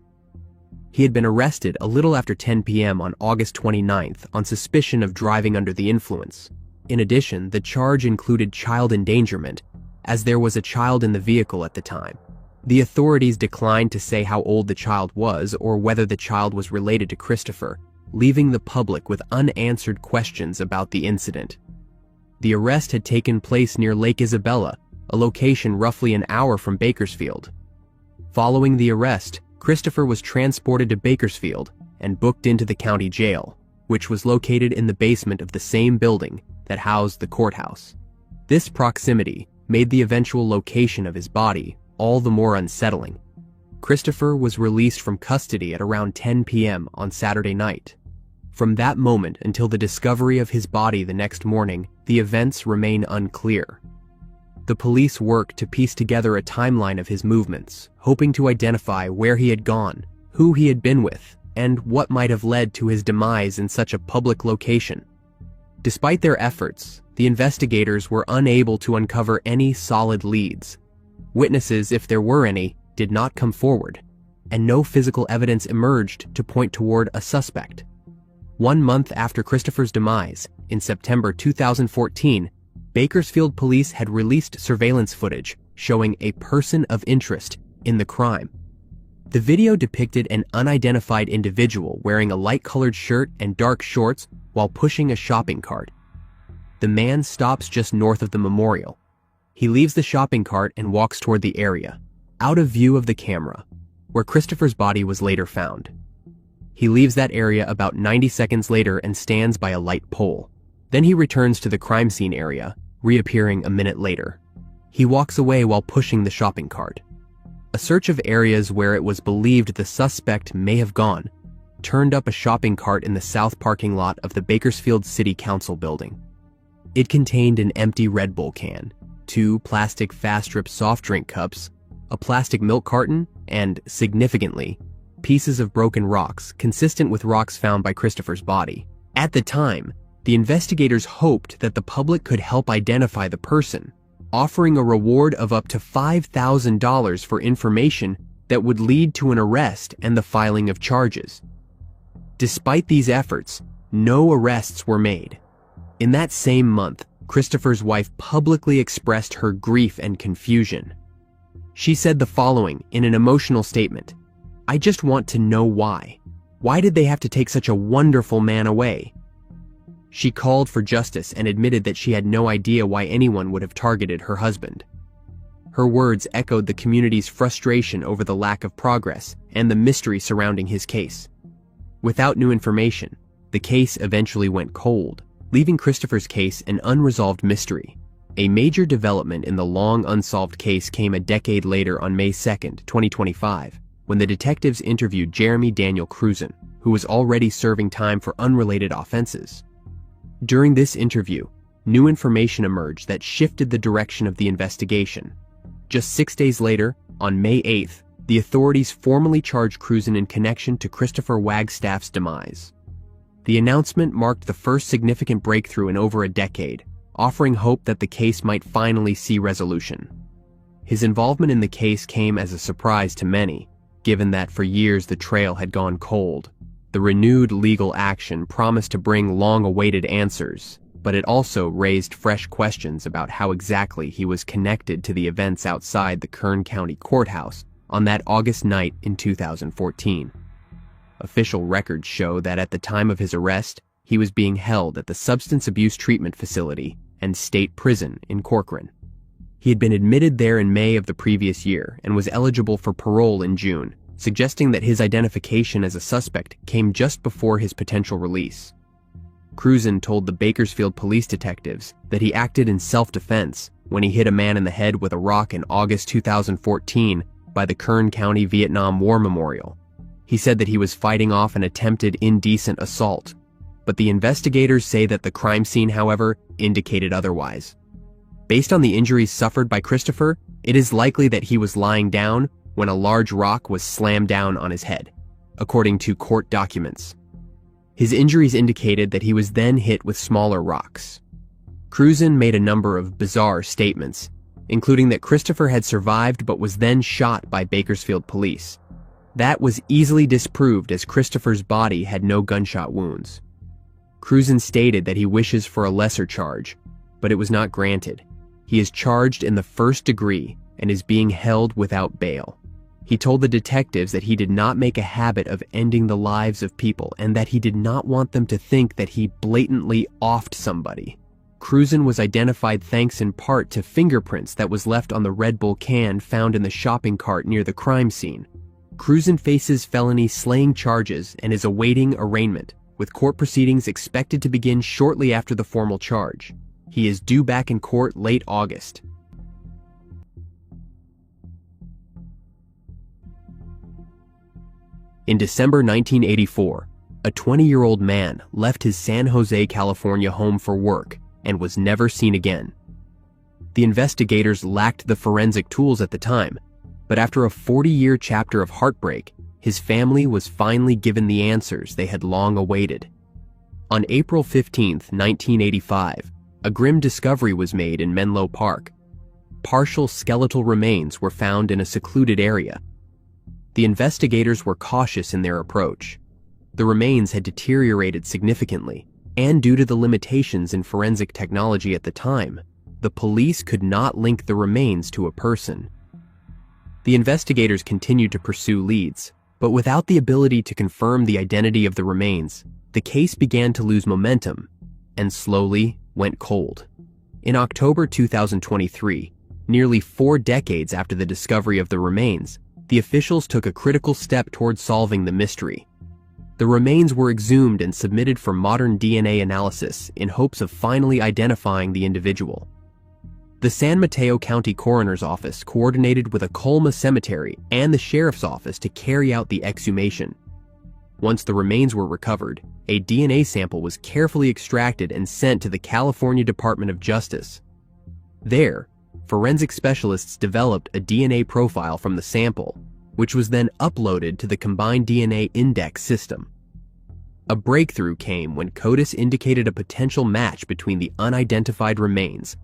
He had been arrested a little after 10 p.m. on August 29th on suspicion of driving under the influence. In addition, the charge included child endangerment, as there was a child in the vehicle at the time. The authorities declined to say how old the child was or whether the child was related to Christopher, leaving the public with unanswered questions about the incident. The arrest had taken place near Lake Isabella, a location roughly an hour from Bakersfield. Following the arrest, Christopher was transported to Bakersfield and booked into the county jail, which was located in the basement of the same building that housed the courthouse. This proximity made the eventual location of his body all the more unsettling. Christopher was released from custody at around 10 p.m. on Saturday night. From that moment until the discovery of his body the next morning, the events remain unclear. The police worked to piece together a timeline of his movements, hoping to identify where he had gone, who he had been with, and what might have led to his demise in such a public location. Despite their efforts, the investigators were unable to uncover any solid leads. Witnesses, if there were any, did not come forward, and no physical evidence emerged to point toward a suspect. 1 month after Christopher's demise, in September 2014, Bakersfield police had released surveillance footage showing a person of interest in the crime. The video depicted an unidentified individual wearing a light-colored shirt and dark shorts while pushing a shopping cart. The man stops just north of the memorial. He leaves the shopping cart and walks toward the area, out of view of the camera, where Christopher's body was later found. He leaves that area about 90 seconds later and stands by a light pole. Then he returns to the crime scene area, reappearing a minute later. He walks away while pushing the shopping cart. A search of areas where it was believed the suspect may have gone turned up a shopping cart in the south parking lot of the Bakersfield City Council building. It contained an empty Red Bull can, 2 plastic fast-drip soft drink cups, a plastic milk carton, and, significantly, pieces of broken rocks consistent with rocks found by Christopher's body. At the time, the investigators hoped that the public could help identify the person, offering a reward of up to $5,000 for information that would lead to an arrest and the filing of charges. Despite these efforts, no arrests were made. In that same month, Christopher's wife publicly expressed her grief and confusion. She said the following in an emotional statement: "I just want to know why. Why did they have to take such a wonderful man away?" She called for justice and admitted that she had no idea why anyone would have targeted her husband. Her words echoed the community's frustration over the lack of progress and the mystery surrounding his case. Without new information, the case eventually went cold, leaving Christopher's case an unresolved mystery. A major development in the long unsolved case came a decade later on May 2, 2025, when the detectives interviewed Jeremy Daniel Cruzen, who was already serving time for unrelated offenses. During this interview, new information emerged that shifted the direction of the investigation. Just 6 days later, on May 8th, the authorities formally charged Cruzen in connection to Christopher Wagstaff's demise. The announcement marked the first significant breakthrough in over a decade, offering hope that the case might finally see resolution. His involvement in the case came as a surprise to many, given that for years the trail had gone cold. The renewed legal action promised to bring long-awaited answers, but it also raised fresh questions about how exactly he was connected to the events outside the Kern County Courthouse on that August night in 2014. Official records show that at the time of his arrest, he was being held at the Substance Abuse Treatment Facility and State Prison in Corcoran. He had been admitted there in May of the previous year and was eligible for parole in June, suggesting that his identification as a suspect came just before his potential release. Cruzen told the Bakersfield police detectives that he acted in self-defense when he hit a man in the head with a rock in August 2014 by the Kern County Vietnam War Memorial. He said that he was fighting off an attempted indecent assault, but the investigators say that the crime scene, however, indicated otherwise. Based on the injuries suffered by Christopher, it is likely that he was lying down when a large rock was slammed down on his head, according to court documents. His injuries indicated that he was then hit with smaller rocks. Cruzen made a number of bizarre statements, including that Christopher had survived but was then shot by Bakersfield police. That was easily disproved as Christopher's body had no gunshot wounds. Cruzen stated that he wishes for a lesser charge, but it was not granted. He is charged in the first degree and is being held without bail. He told the detectives that he did not make a habit of ending the lives of people and that he did not want them to think that he blatantly offed somebody. Cruzen was identified thanks in part to fingerprints that was left on the Red Bull can found in the shopping cart near the crime scene. Cruzen faces felony slaying charges and is awaiting arraignment, with court proceedings expected to begin shortly after the formal charge. He is due back in court late August. In December 1984, a 20-year-old man left his San Jose, California home for work and was never seen again. The investigators lacked the forensic tools at the time, but after a 40-year chapter of heartbreak, his family was finally given the answers they had long awaited. On April 15, 1985, a grim discovery was made in Menlo Park. Partial skeletal remains were found in a secluded area. The investigators were cautious in their approach. The remains had deteriorated significantly, and due to the limitations in forensic technology at the time, the police could not link the remains to a person. The investigators continued to pursue leads, but without the ability to confirm the identity of the remains, the case began to lose momentum and slowly went cold. In October 2023, nearly 4 decades after the discovery of the remains, the officials took a critical step toward solving the mystery. The remains were exhumed and submitted for modern DNA analysis in hopes of finally identifying the individual. The San Mateo County Coroner's Office coordinated with a Colma cemetery and the Sheriff's Office to carry out the exhumation. Once the remains were recovered, a DNA sample was carefully extracted and sent to the California Department of Justice. There, forensic specialists developed a DNA profile from the sample, which was then uploaded to the Combined DNA Index system. A breakthrough came when CODIS indicated a potential match between the unidentified remains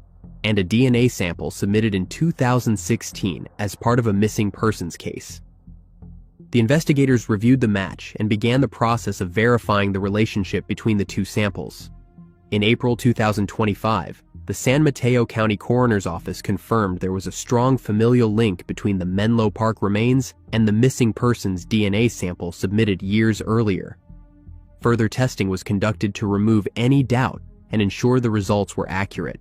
and a DNA sample submitted in 2016 as part of a missing persons case. The investigators reviewed the match and began the process of verifying the relationship between the two samples. In April 2025, the San Mateo County Coroner's Office confirmed there was a strong familial link between the Menlo Park remains and the missing person's DNA sample submitted years earlier. Further testing was conducted to remove any doubt and ensure the results were accurate.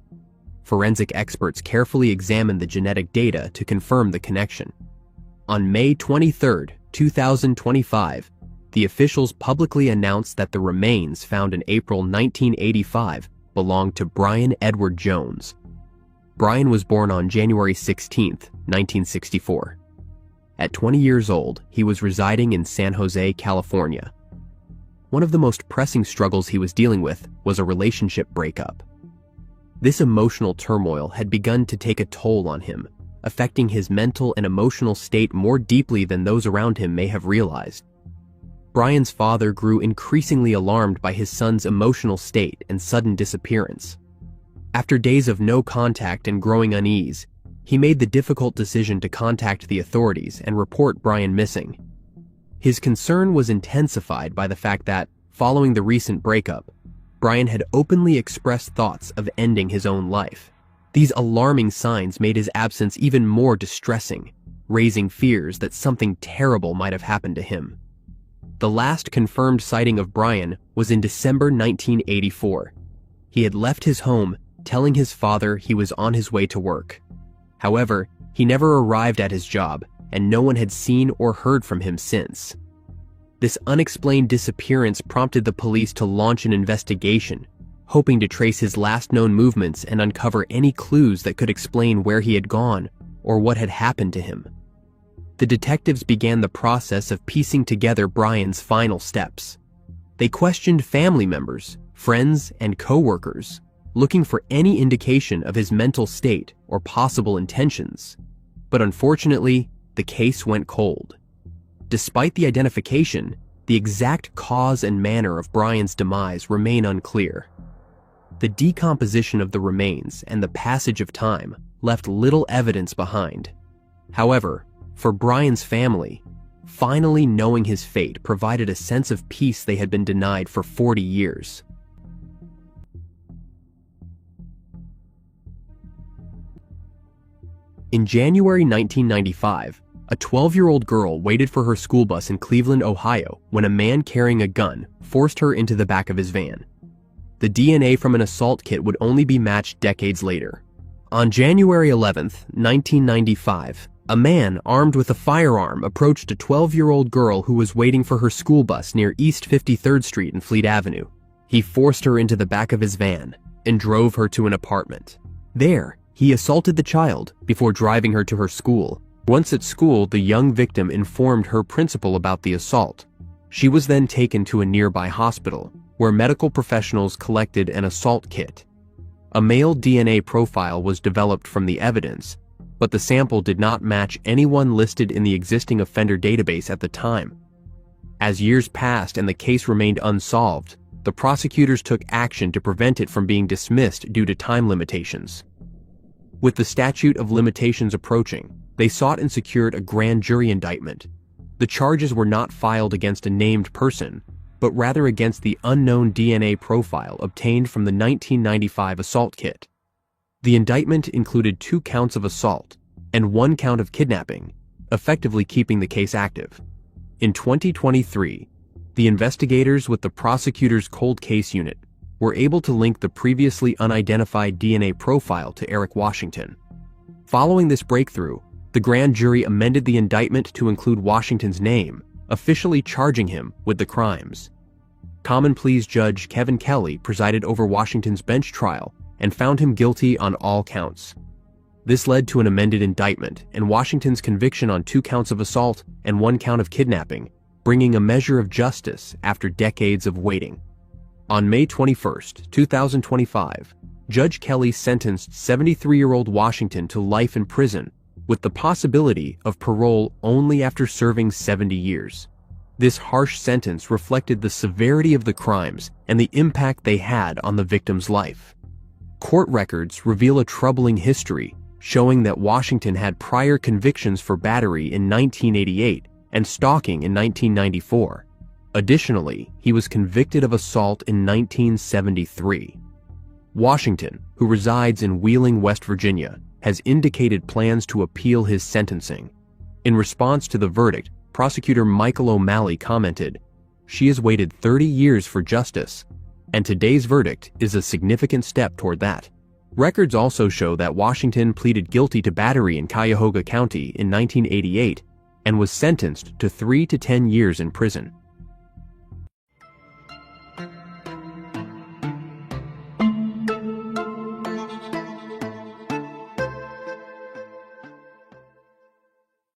Forensic experts carefully examined the genetic data to confirm the connection. On May 23, 2025, the officials publicly announced that the remains found in April 1985 belonged to Brian Edward Jones. Brian was born on January 16, 1964. At 20 years old, he was residing in San Jose, California. One of the most pressing struggles he was dealing with was a relationship breakup. This emotional turmoil had begun to take a toll on him, affecting his mental and emotional state more deeply than those around him may have realized. Brian's father grew increasingly alarmed by his son's emotional state and sudden disappearance. After days of no contact and growing unease, he made the difficult decision to contact the authorities and report Brian missing. His concern was intensified by the fact that, following the recent breakup, Brian had openly expressed thoughts of ending his own life. These alarming signs made his absence even more distressing, raising fears that something terrible might have happened to him. The last confirmed sighting of Brian was in December 1984. He had left his home, telling his father he was on his way to work. However, he never arrived at his job, and no one had seen or heard from him since. This unexplained disappearance prompted the police to launch an investigation, hoping to trace his last known movements and uncover any clues that could explain where he had gone or what had happened to him. The detectives began the process of piecing together Brian's final steps. They questioned family members, friends, and co-workers, looking for any indication of his mental state or possible intentions. But unfortunately, the case went cold. Despite the identification, the exact cause and manner of Brian's demise remain unclear. The decomposition of the remains and the passage of time left little evidence behind. However, for Brian's family, finally knowing his fate provided a sense of peace they had been denied for 40 years. In January 1995, a 12-year-old girl waited for her school bus in Cleveland, Ohio, when a man carrying a gun forced her into the back of his van. The DNA from an assault kit would only be matched decades later. On January 11, 1995, a man armed with a firearm approached a 12-year-old girl who was waiting for her school bus near East 53rd Street and Fleet Avenue. He forced her into the back of his van and drove her to an apartment. There, he assaulted the child before driving her to her school. Once at school, the young victim informed her principal about the assault. She was then taken to a nearby hospital, where medical professionals collected an assault kit. A male DNA profile was developed from the evidence, but the sample did not match anyone listed in the existing offender database at the time. As years passed and the case remained unsolved, the prosecutors took action to prevent it from being dismissed due to time limitations. With the statute of limitations approaching, they sought and secured a grand jury indictment. The charges were not filed against a named person, but rather against the unknown DNA profile obtained from the 1995 assault kit. The indictment included 2 counts of assault and 1 count of kidnapping, effectively keeping the case active. In 2023, the investigators with the prosecutor's cold case unit were able to link the previously unidentified DNA profile to Eric Washington. Following this breakthrough, the grand jury amended the indictment to include Washington's name, officially charging him with the crimes. Common Pleas Judge Kevin Kelly presided over Washington's bench trial and found him guilty on all counts. This led to an amended indictment and Washington's conviction on 2 counts of assault and 1 count of kidnapping, bringing a measure of justice after decades of waiting. On May 21, 2025, Judge Kelly sentenced 73-year-old Washington to life in prison with the possibility of parole only after serving 70 years. This harsh sentence reflected the severity of the crimes and the impact they had on the victim's life. Court records reveal a troubling history, showing that Washington had prior convictions for battery in 1988 and stalking in 1994. Additionally, he was convicted of assault in 1973. Washington, who resides in Wheeling, West Virginia, has indicated plans to appeal his sentencing. In response to the verdict, prosecutor Michael O'Malley commented, "She has waited 30 years for justice, and today's verdict is a significant step toward that." Records also show that Washington pleaded guilty to battery in Cuyahoga County in 1988 and was sentenced to 3 to 10 years in prison.